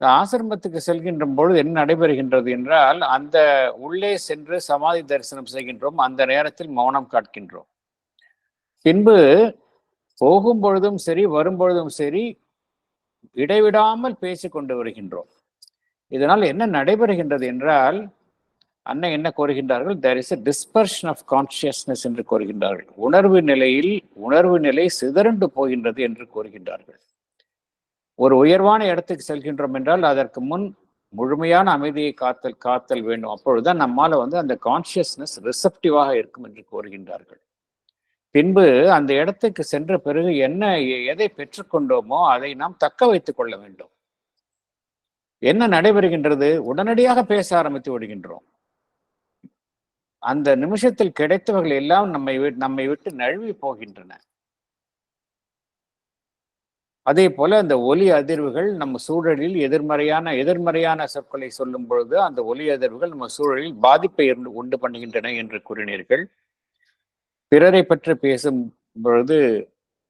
ஆசிரமத்துக்கு செல்கின்ற பொழுது என்ன நடைபெறுகின்றது என்றால், அந்த உள்ளே சென்று சமாதி தரிசனம் செய்கின்றோம். அந்த நேரத்தில் மௌனம் காட்கின்றோம். பின்பு போகும் பொழுதும் சரி வரும் பொழுதும் சரி இடைவிடாமல் பேசிக்கொண்டு வருகின்றோம். இதனால் என்ன நடைபெறுகின்றது என்றால், அன்னை என்ன கூறுகின்றார்கள்? there is a dispersion of consciousness என்று கூறுகின்றார்கள். உணர்வு நிலை சிதறண்டு போகின்றது என்று கூறுகின்றார்கள். ஒரு உயர்வான இடத்துக்கு செல்கின்றோம் என்றால் அதற்கு முன் முழுமையான அமைதியை காத்தல் வேண்டும். அப்பொழுதுதான் நம்மால வந்து அந்த கான்சியஸ்னஸ் ரிசப்டிவாக இருக்கும் என்று கூறுகின்றார்கள். பின்பு அந்த இடத்துக்கு சென்ற பிறகு எதை பெற்றுக்கொண்டோமோ அதை நாம் தக்க வைத்துக் கொள்ள வேண்டும். என்ன நடைபெறுகின்றது? உடனடியாக பேச ஆரம்பித்து விடுகின்றோம். அந்த நிமிஷத்தில் கிடைத்தவர்கள் எல்லாம் நம்மை விட்டு நழுவி போகின்றன. அதே போல அந்த ஒலி அதிர்வுகள் நம்ம சூழலில் எதிர்மறையான சொற்களை சொல்லும் பொழுது அந்த ஒலி அதிர்வுகள் நம்ம சூழலில் பாதிப்பை உண்டு பண்ணுகின்றன என்று கூறினீர்கள். பிறரை பற்றி பேசும் பொழுது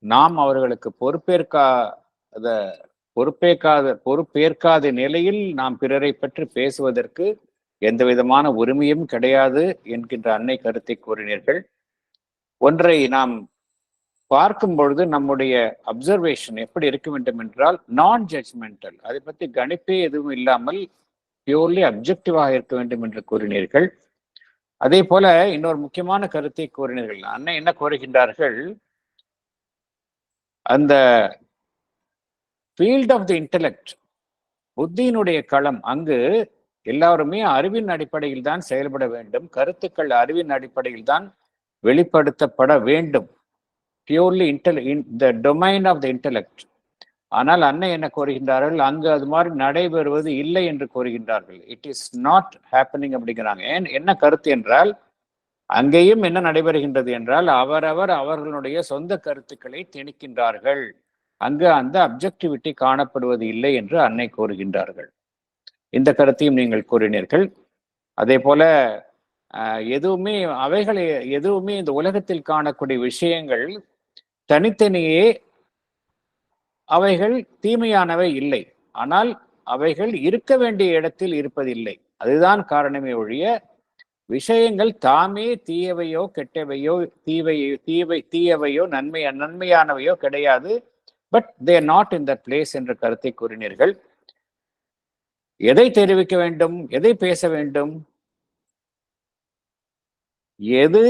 நாம் அவர்களுக்கு பொறுப்பேற்காத நிலையில் நாம் பிறரை பற்றி பேசுவதற்கு எந்த விதமான உரிமையும் கிடையாது என்கின்ற அன்னை கருத்தை கூறினீர்கள். ஒன்றை நாம் பார்க்கும் பொழுது நம்முடைய அப்சர்வேஷன் எப்படி இருக்க வேண்டும் என்றால் நான் ஜட்ஜ்மெண்டல், அதை பற்றி கணிப்பே எதுவும் இல்லாமல் பியூர்லி அப்ஜெக்டிவாக இருக்க வேண்டும் என்று கூறினீர்கள். அதே போல இன்னொரு முக்கியமான கருத்தை கூறினீர்கள். அன்னை என்ன கூறுகின்றார்கள்? அந்த ஃபீல்ட் ஆஃப் தி இன்டெலெக்ட், புத்தியினுடைய களம், அங்கு எல்லாருமே அறிவின் அடிப்படையில் தான் செயல்பட வேண்டும். கருத்துக்கள் அறிவின் அடிப்படையில் தான் வெளிப்படுத்தப்பட வேண்டும். Purely the domain of the intellect. ஆனால் அன்னை என்ன கூறுகின்றார்கள்? அங்கு அது மாதிரி நடைபெறுவது இல்லை என்று கூறுகின்றார்கள். இட் இஸ் நாட் ஹேப்பனிங் அப்படிங்கிறாங்க. என்ன கருத்து என்றால், அங்கேயும் என்ன நடைபெறுகின்றது என்றால் அவரவர் அவர்களுடைய சொந்த கருத்துக்களை திணிக்கின்றார்கள். அங்கு அந்த அப்ஜெக்டிவிட்டி காணப்படுவது இல்லை என்று அன்னை கூறுகின்றார்கள். இந்த கருத்தையும் நீங்கள் கூறினீர்கள். அதே போல எதுவுமே இந்த உலகத்தில் காணக்கூடிய விஷயங்கள் தனித்தனியே அவைகள் தீமையானவை இல்லை. ஆனால் அவைகள் இருக்க வேண்டிய இடத்தில் இருப்பதில்லை. அதுதான் காரணமே ஒழிய விஷயங்கள் தாமே தீயவையோ கெட்டவையோ தீயவையோ நன்மையானவையோ கிடையாது. But they are not in that place என்ற கருத்தை கூறினீர்கள். எதை தெரிவிக்க வேண்டும், எதை பேச வேண்டும், எது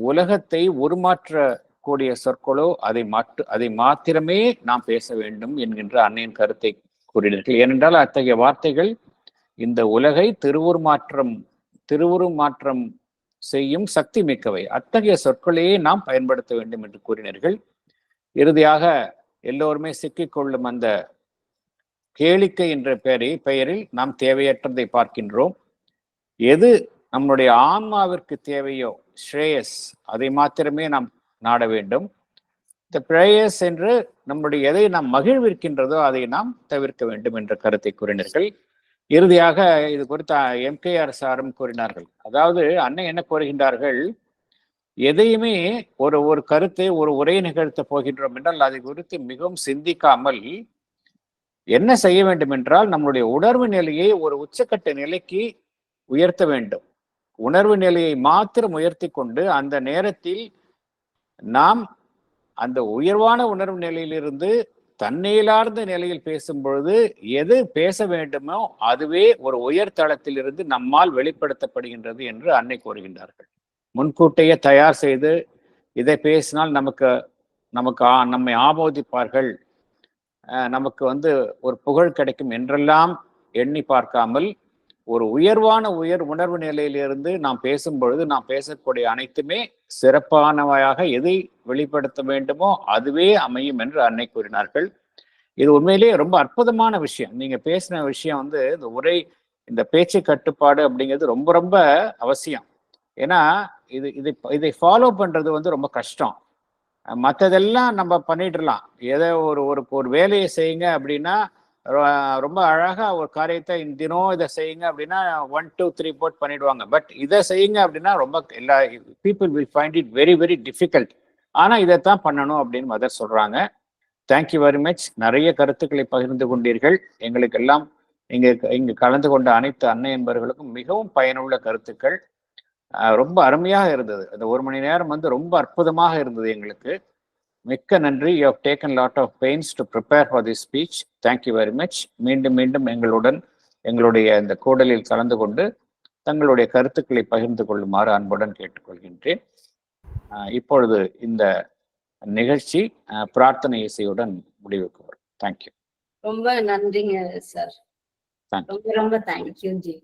உலகத்தை உருமாற்றக்கூடிய சொற்களோ அதை மாத்திரமே நாம் பேச வேண்டும் என்கின்ற அன்னையின் கருத்தை கூறினீர்கள். ஏனென்றால் அத்தகைய வார்த்தைகள் இந்த உலகை திருவுருமாற்றம் செய்யும் சக்தி மிக்கவை. அத்தகைய சொற்களையே நாம் பயன்படுத்த வேண்டும் என்று கூறினீர்கள். இறுதியாக எல்லோருமே சிக்கிக்கொள்ளும் அந்த கேளிக்கை என்ற பெயரில் நாம் தேவையற்றதை பார்க்கின்றோம். எது நம்முடைய ஆன்மாவிற்கு தேவையோ ஸ்ரேயஸ், அதை மாத்திரமே நாம் நாட வேண்டும். இந்த பிரேயஸ் என்று நம்முடைய எதை நாம் மகிழ்விக்கின்றதோ அதை நாம் தவிர்க்க வேண்டும் என்ற கருத்தை கூறினீர்கள். இறுதியாக இது குறித்த MKR சாரும் கூறினார்கள். அதாவது அன்னை என்ன கூறுகின்றார்கள், எதையுமே ஒரு கருத்தை ஒரு உரை நிகழ்த்த போகின்றோம் என்றால் அதை குறித்து மிகவும் சிந்திக்காமல் என்ன செய்ய வேண்டும் என்றால் நம்முடைய உணர்வு நிலையை ஒரு உச்சக்கட்ட நிலைக்கு உயர்த்த வேண்டும். உணர்வு நிலையை மாத்திரம் உயர்த்தி கொண்டு அந்த நேரத்தில் நாம் அந்த உயர்வான உணர்வு நிலையிலிருந்து தன்னிலார்ந்த நிலையில் பேசும் பொழுது எது பேச வேண்டுமோ அதுவே ஒரு உயர்தளத்தில் இருந்து நம்மால் வெளிப்படுத்தப்படுகின்றது என்று அன்னை கூறுகின்றார்கள். முன்கூட்டியே தயார் செய்து இதை பேசினால் நம்மை ஆமோதிப்பார்கள், நமக்கு ஒரு புகழ் கிடைக்கும் என்றெல்லாம் எண்ணி பார்க்காமல் ஒரு உயர்வான உணர்வு நிலையிலிருந்து நாம் பேசும் பொழுது நாம் பேசக்கூடிய அனைத்துமே சிறப்பானவையாக எதை வெளிப்படுத்த வேண்டுமோ அதுவே அமையும் என்று அன்னை கூறினார்கள். இது உண்மையிலேயே ரொம்ப அற்புதமான விஷயம். நீங்க பேசின விஷயம் இந்த உரை, இந்த பேச்சு கட்டுப்பாடு அப்படிங்கிறது ரொம்ப ரொம்ப அவசியம். ஏன்னா இதை ஃபாலோ பண்றது ரொம்ப கஷ்டம். மற்றதெல்லாம் நம்ம பண்ணிடலாம். ஏதோ ஒரு வேலையை செய்யுங்க அப்படின்னா ரொம்ப அழகா ஒரு காரியத்தை தினம் இதை செய்யுங்க அப்படின்னா 1 2 3 போட் பண்ணிடுவாங்க. பட் இதை செய்யுங்க அப்படின்னா ரொம்ப people will find it very very difficult. ஆனா இதைத்தான் பண்ணணும் அப்படின்னு மதர் சொல்றாங்க. Thank you very much. நிறைய கருத்துக்களை பகிர்ந்து கொண்டீர்கள். எங்களுக்கு எல்லாம் இங்கு கலந்து கொண்ட அனைத்து அன்னை என்பவர்களுக்கும் மிகவும் பயனுள்ள கருத்துக்கள். ரொம்ப அருமையாக இருந்தது. அந்த 1 மணி நேரம் ரொம்ப அற்புதமாக இருந்தது எங்களுக்கு. மிக்க நன்றி. You have taken lot of pains to prepare for this speech. Thank you very much. மீண்டும் மீண்டும் எங்களுடைய இந்த கூடலில் கலந்து கொண்டு தங்களுடைய கருத்துக்களை பகிர்ந்து கொள்ளுமாறு அன்புடன் கேட்டுக்கொள்கின்றேன். இப்பொழுது இந்த நிகழ்ச்சி பிரார்த்தனை இசையுடன் முடிவுக்கு வரும். தேங்க்யூ. ரொம்ப நன்றிங்க சார். ரொம்ப ரொம்ப தேங்க்யூ ஜி.